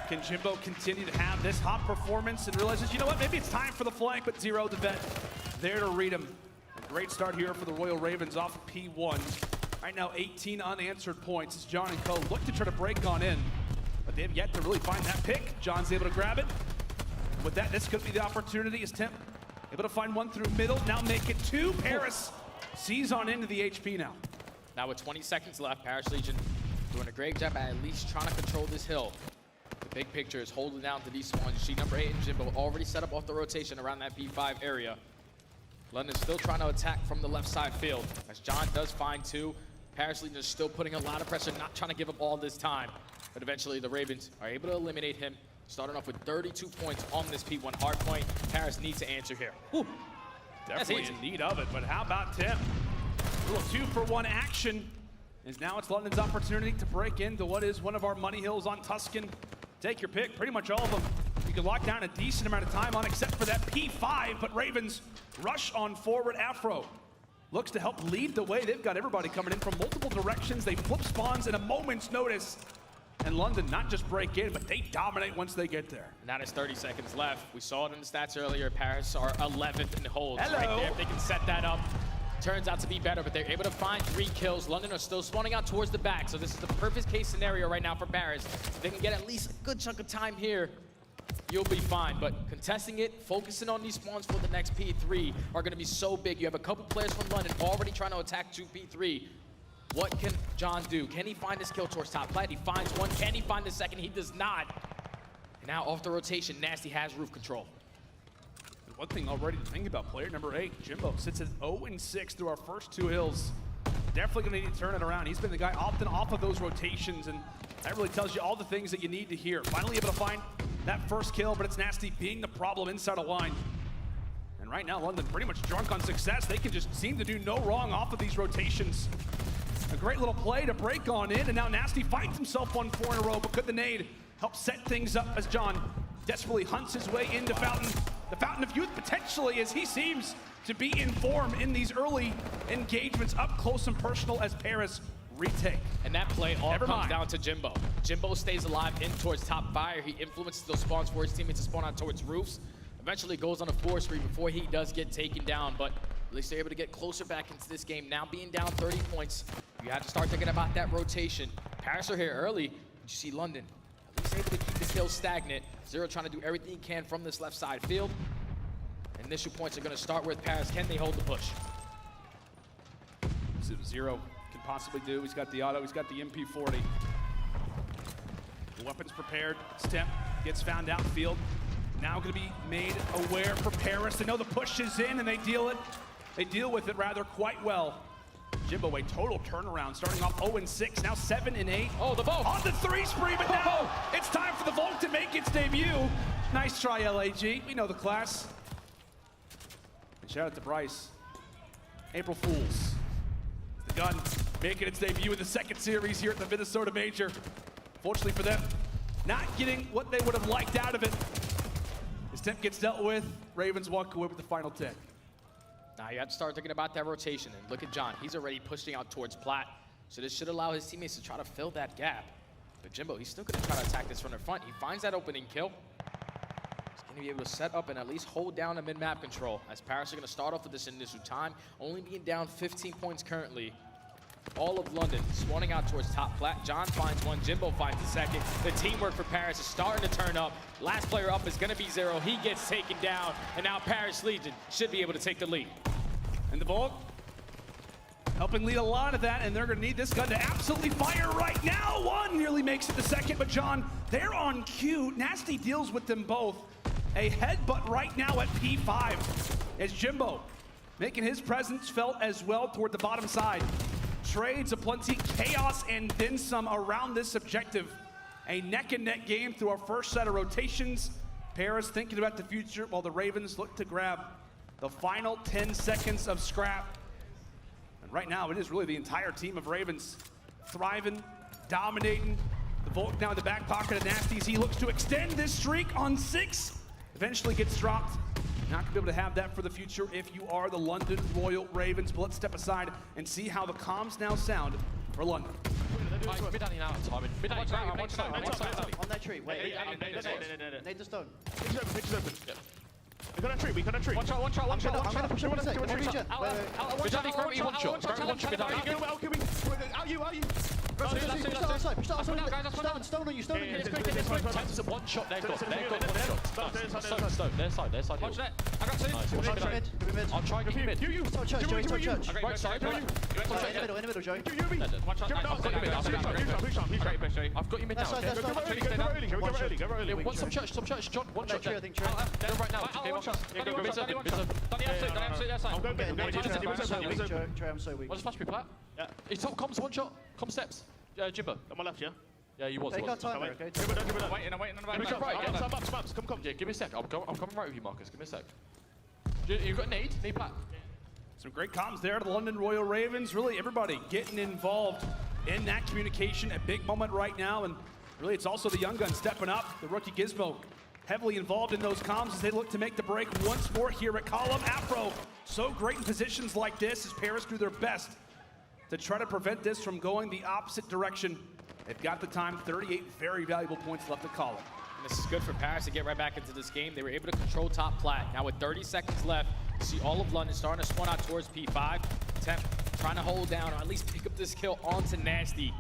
Can Jimbo continue to have this hot performance and realizes, you know what, maybe it's time for the flank, but Zero, the vet, there to read him. A great start here for the Royal Ravens off of P1. Right now, 18 unanswered points as John and Co look to try to break on in, but they have yet to really find that pick. John's able to grab it. With that, this could be the opportunity as Temp able to find 1 through middle, now make it 2. Paris sees on into the HP now. Now with 20 seconds left, Paris Legion doing a great job at least trying to control this hill. The big picture is holding down to these spawns. You see number 8 and Jimbo already set up off the rotation around that P5 area. London's still trying to attack from the left side field. As John does find 2, Paris Legion is still putting a lot of pressure, not trying to give up all this time. But eventually the Ravens are able to eliminate him, starting off with 32 points on this P1 hard point. Paris needs to answer here. Whew. Definitely in need of it, but how about Tim? A little 2-for-1 action. As now it's London's opportunity to break into what is one of our money hills on Tuscan. Take your pick, pretty much all of them. You can lock down a decent amount of time on, except for that P5, but Ravens rush on forward. Afro looks to help lead the way. They've got everybody coming in from multiple directions. They flip spawns in a moment's notice. And London not just break in, but they dominate once they get there. Now there's 30 seconds left. We saw it in the stats earlier. Paris are 11th in holds. Hello. Right there. If they can set that up, turns out to be better, but they're able to find 3 kills. London are still spawning out towards the back, so this is the perfect case scenario right now for Paris. If they can get at least a good chunk of time here, you'll be fine. But contesting it, focusing on these spawns for the next P3 are going to be so big. You have a couple players from London already trying to attack 2 P3. What can John do? Can he find his kill towards top plat? He finds 1. Can he find the second? He does not. And now off the rotation, Nasty has roof control. And one thing already to think about, player number 8, Jimbo, sits at 0-6 through our first 2 hills. Definitely gonna need to turn it around. He's been the guy often off of those rotations, and that really tells you all the things that you need to hear. Finally able to find that first kill, but it's Nasty being the problem inside a line. And right now, London pretty much drunk on success. They can just seem to do no wrong off of these rotations. A great little play to break on in, and now Nasty finds himself 1-4 in a row, but could the nade help set things up as John desperately hunts his way into Fountain. The Fountain of Youth potentially, as he seems to be in form in these early engagements, up close and personal as Paris retake. And that play all comes down to Jimbo. Jimbo stays alive in towards top fire. He influences those spawns for his teammates to spawn out towards roofs. Eventually goes on a 4-spree before he does get taken down, but at least they're able to get closer back into this game. Now being down 30 points, you have to start thinking about that rotation. Paris are here early, but you see London at least able to keep this still stagnant. Zero trying to do everything he can from this left side field. Initial points are going to start with Paris. Can they hold the push? Zero can possibly do. He's got the auto, he's got the MP40. The weapons prepared. Step gets found out field. Now going to be made aware for Paris. They know the push is in and they deal with it rather quite well. Jimbo, a total turnaround, starting off 0-6, now 7-8. Oh, the Volk! On the 3 spree, but now it's time for the Volk to make its debut. Nice try, LAG. We know the class. And shout out to Bryce. April Fools. The gun making its debut in the second series here at the Minnesota Major. Fortunately for them, not getting what they would have liked out of it. This temp gets dealt with. Ravens walk away with the final 10. Now you have to start thinking about that rotation. And look at John. He's already pushing out towards Platt. So this should allow his teammates to try to fill that gap. But Jimbo, he's still going to try to attack this from the front. He finds that opening kill. He's going to be able to set up and at least hold down a mid-map control. As Paris are going to start off with this initial time, only being down 15 points currently. All of London spawning out towards top Platt. John finds one, Jimbo finds the second. The teamwork for Paris is starting to turn up. Last player up is going to be Zero. He gets taken down, and now Paris Legion should be able to take the lead. And the Volk helping lead a lot of that, and they're going to need this gun to absolutely fire right now. One nearly makes it the second, but John, they're on cue. Nasty deals with them both. A headbutt right now at P5 as Jimbo making his presence felt as well toward the bottom side. Trades aplenty, chaos, and then some around this objective. A neck-and-neck game through our first set of rotations. Paris thinking about the future while the Ravens look to grab the final 10 seconds of scrap. And right now, it is really the entire team of Ravens thriving, dominating. The Volk now in the back pocket of Nasty as he looks to extend this streak on 6. Eventually gets dropped. Not gonna be able to have that for the future if you are the London Royal Ravens. But let's step aside and see how the comms now sound for London. Mid down now, timing. Mid down, one side. On that tree. Wait. Nade the stone. Pitch is open. We got a tree, One shot. I'm gonna push him in a sec. Wait, regen. One shot, Out you. Push that outside. Stone on you. It's a one shot, they've got Their side. Watch that. I got two. Mid. I'll try and keep mid. You. Top church, Joey. Top church. Right side, In the middle, Joey. Watch out. I've got you mid. I've got you mid now. That's Go early. One top church, John. One shot Tree, I there. think, tree. Go right now. I'm going mid. Trey, I'm so weak. What does flash be, Platt? Yeah. He's top comms, one shot. Com steps. Jimbo. On my left, yeah? Yeah, you was. Take our time, okay? I'm waiting on the Give me back. right, get that. Maps, come. Yeah, give me a sec. I'm coming right with you, Marcus. Give me a sec. You've got need Platt. Some great comms there to the London Royal Ravens. Really everybody getting involved in that communication. A big moment right now. And really it's also the young gun stepping up. The rookie Gizmo heavily involved in those comms as they look to make the break once more here at Column. Afro so great in positions like this as Paris do their best to try to prevent this from going the opposite direction. They've got the time, 38 very valuable points left at Column. And this is good for Paris to get right back into this game. They were able to control top Platt. Now with 30 seconds left, you see all of London starting to spawn out towards P5. Temp trying to hold down or at least pick up this kill onto Nasty.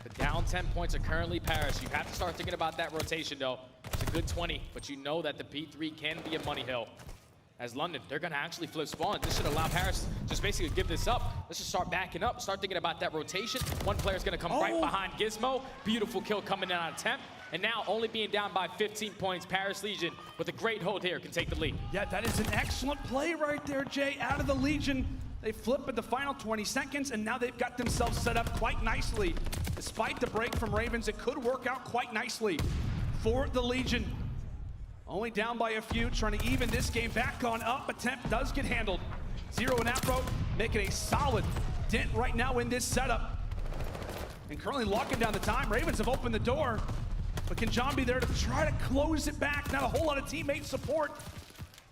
The down 10 points are currently Paris. You have to start thinking about that rotation though. It's a good 20, but you know that the P3 can be a money hill. As London, they're gonna actually flip spawn. This should allow Paris just basically give this up. Let's just start backing up, start thinking about that rotation. One player's gonna come right behind Gizmo. Beautiful kill coming in on a temp. And now only being down by 15 points, Paris Legion with a great hold here can take the lead. Yeah, that is an excellent play right there, Jay. Out of the Legion, they flip at the final 20 seconds, and now they've got themselves set up quite nicely. Despite the break from Ravens, it could work out quite nicely for the Legion. Only down by a few, trying to even this game back on up. Attempt does get handled. Zero and Afro making a solid dent right now in this setup. And currently locking down the time. Ravens have opened the door, but can John be there to try to close it back? Not a whole lot of teammate support.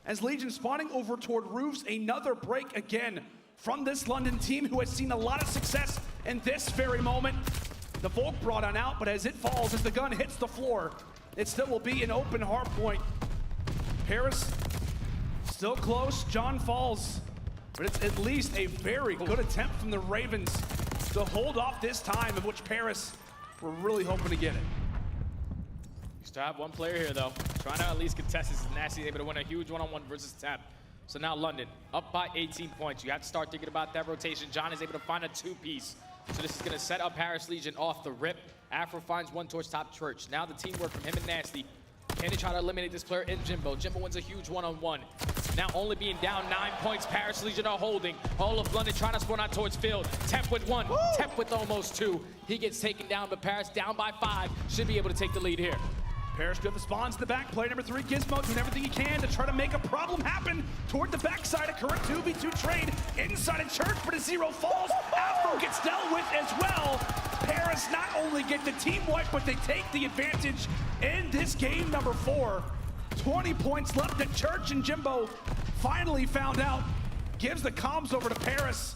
As Legion spawning over toward roofs, another break again from this London team who has seen a lot of success in this very moment. The Volk brought on out, but as it falls, as the gun hits the floor, it still will be an open hard point. Paris still close, John falls, but it's at least a very good attempt from the Ravens to hold off this time, of which Paris were really hoping to get it. Still have one player here, though. Trying to at least contest this. Nasty able to win a huge one-on-one versus Temp. So now London, up by 18 points. You have to start thinking about that rotation. John is able to find a two-piece. So this is going to set up Paris Legion off the rip. Afro finds one towards top church. Now the teamwork from him and Nasty. Can they try to eliminate this player in Jimbo? Jimbo wins a huge one-on-one. Now only being down 9 points, Paris Legion are holding. All of London trying to spawn out towards field. Temp with 1, Temp with almost 2. He gets taken down, but Paris down by 5. Should be able to take the lead here. Paris good the spawns in the back. Player number 3, Gizmo, doing everything he can to try to make a problem happen toward the backside. A current 2v2 trade inside of church, but a 0 falls. Afro gets dealt with as well. Paris not only get the team wipe, but they take the advantage in this game number 4. 20 points left at church, and Jimbo finally found out. Gives the comms over to Paris.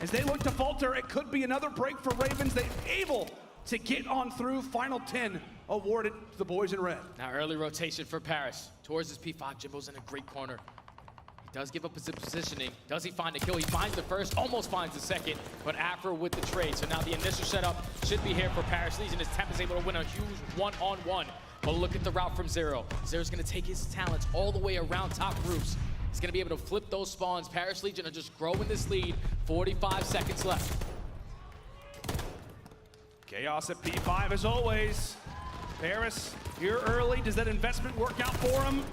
As they look to falter, it could be another break for Ravens. They're able to get on through. Final 10 awarded to the boys in red. Now early rotation for Paris. Towards his P5, Jimbo's in a great corner. He does give up his positioning. Does he find the kill? He finds the first, almost finds the second, but Afro with the trade. So now the initial setup should be here for Paris Legion as Temp is able to win a huge one-on-one. But look at the route from Zero. Zero's gonna take his talents all the way around top roofs. He's gonna be able to flip those spawns. Paris Legion are just growing this lead. 45 seconds left. Chaos at P5 as always. Paris here early. Does that investment work out for him?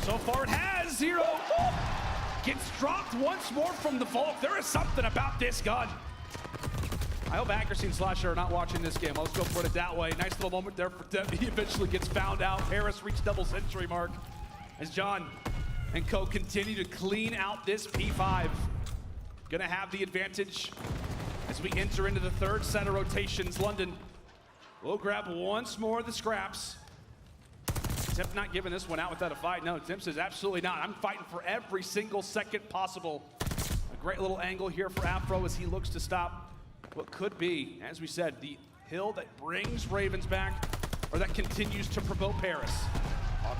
So far it has. Zero gets dropped once more from the vault. There is something about this gun. I hope Accuracy and Slasher are not watching this game. I'll just go for it that way. Nice little moment there for Deb. He eventually gets found out. Paris reached double century mark as John and co continue to clean out this P5. Gonna have the advantage as we enter into the third set of rotations. London will grab once more the scraps. Temp not giving this one out without a fight. No, Temp says absolutely not. I'm fighting for every single second possible. A great little angle here for Afro as he looks to stop what could be, as we said, the hill that brings Ravens back, or that continues to provoke Paris.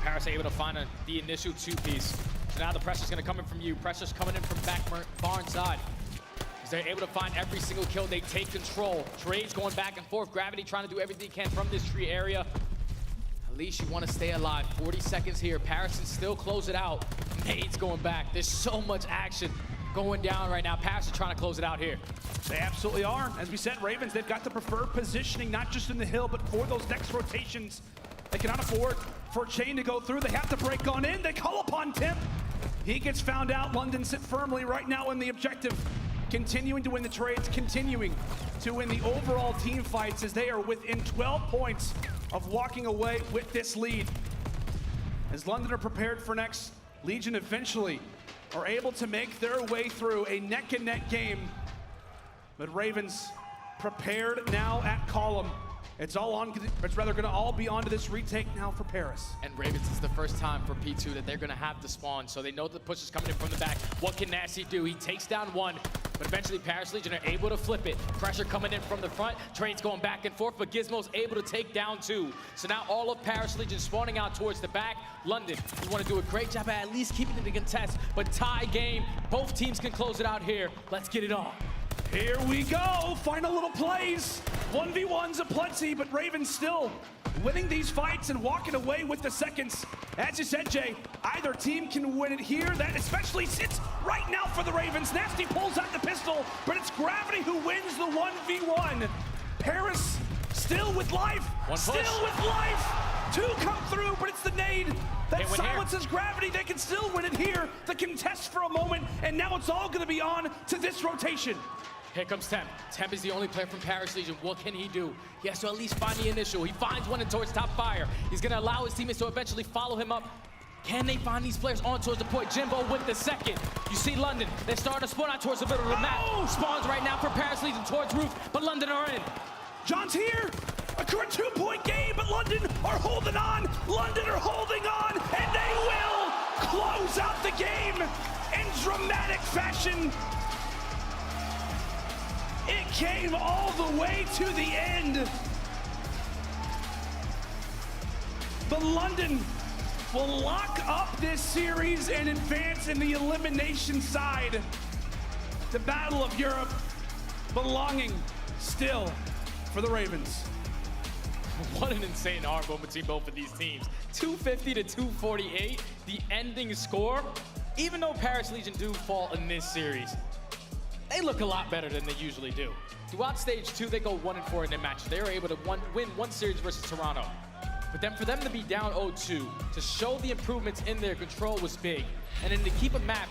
Paris able to find the initial two-piece. So now the pressure's gonna come in from you. Pressure's coming in from back far inside. As they're able to find every single kill, they take control. Trades going back and forth. Gravity trying to do everything he can from this tree area. At least you want to stay alive. 40 seconds here. Paris can still close it out. Nades going back. There's so much action going down right now. Paris is trying to close it out here. They absolutely are. As we said, Ravens, they've got the preferred positioning, not just in the hill, but for those next rotations. They cannot afford for a chain to go through. They have to break on in. They call upon Temp. He gets found out. London sit firmly right now in the objective. Continuing to win the trades, continuing to win the overall team fights as they are within 12 points of walking away with this lead. As London are prepared for next, Legion eventually are able to make their way through a neck-and-neck game. But Ravens prepared now at column. It's rather gonna all be onto this retake now for Paris. And Ravens is the first time for P2 that they're gonna have to spawn, so they know the push is coming in from the back. What can Nasty do? He takes down one, but eventually Paris Legion are able to flip it. Pressure coming in from the front, trades going back and forth, but Gizmo's able to take down 2. So now all of Paris Legion spawning out towards the back. London, you wanna do a great job at least keeping it in contest, but tie game. Both teams can close it out here. Let's get it on. Here we go, final little plays. 1v1s aplenty, but Ravens still winning these fights and walking away with the seconds. As you said, Jay, either team can win it here. That especially sits right now for the Ravens. Nasty pulls out the pistol, but it's Gravity who wins the 1v1. Paris still with life, still with life. 2 come through, but it's the nade that silences Gravity. They can still win it here. The contest for a moment, and now it's all gonna be on to this rotation. Here comes Temp. Temp is the only player from Paris Legion. What can he do? He has to at least find the initial. He finds one and towards top fire. He's gonna allow his teammates to eventually follow him up. Can they find these players on towards the point? Jimbo with the second. You see London, they're starting to spawn out towards the middle of the map. Spawns right now for Paris Legion towards roof, but London are in. John's here. A current 2-point game, but London are holding on. London are holding on, and they will close out the game in dramatic fashion. It came all the way to the end. But London will lock up this series and advance in the elimination side. The Battle of Europe belonging still for the Ravens. What an insane hardball between both of these teams. 250 to 248, the ending score. Even though Paris Legion do fall in this series, they look a lot better than they usually do. Throughout stage 2, they go 1-4 in their match. They were able to win one series versus Toronto. But then for them to be down 0-2, to show the improvements in their control was big. And then to keep a map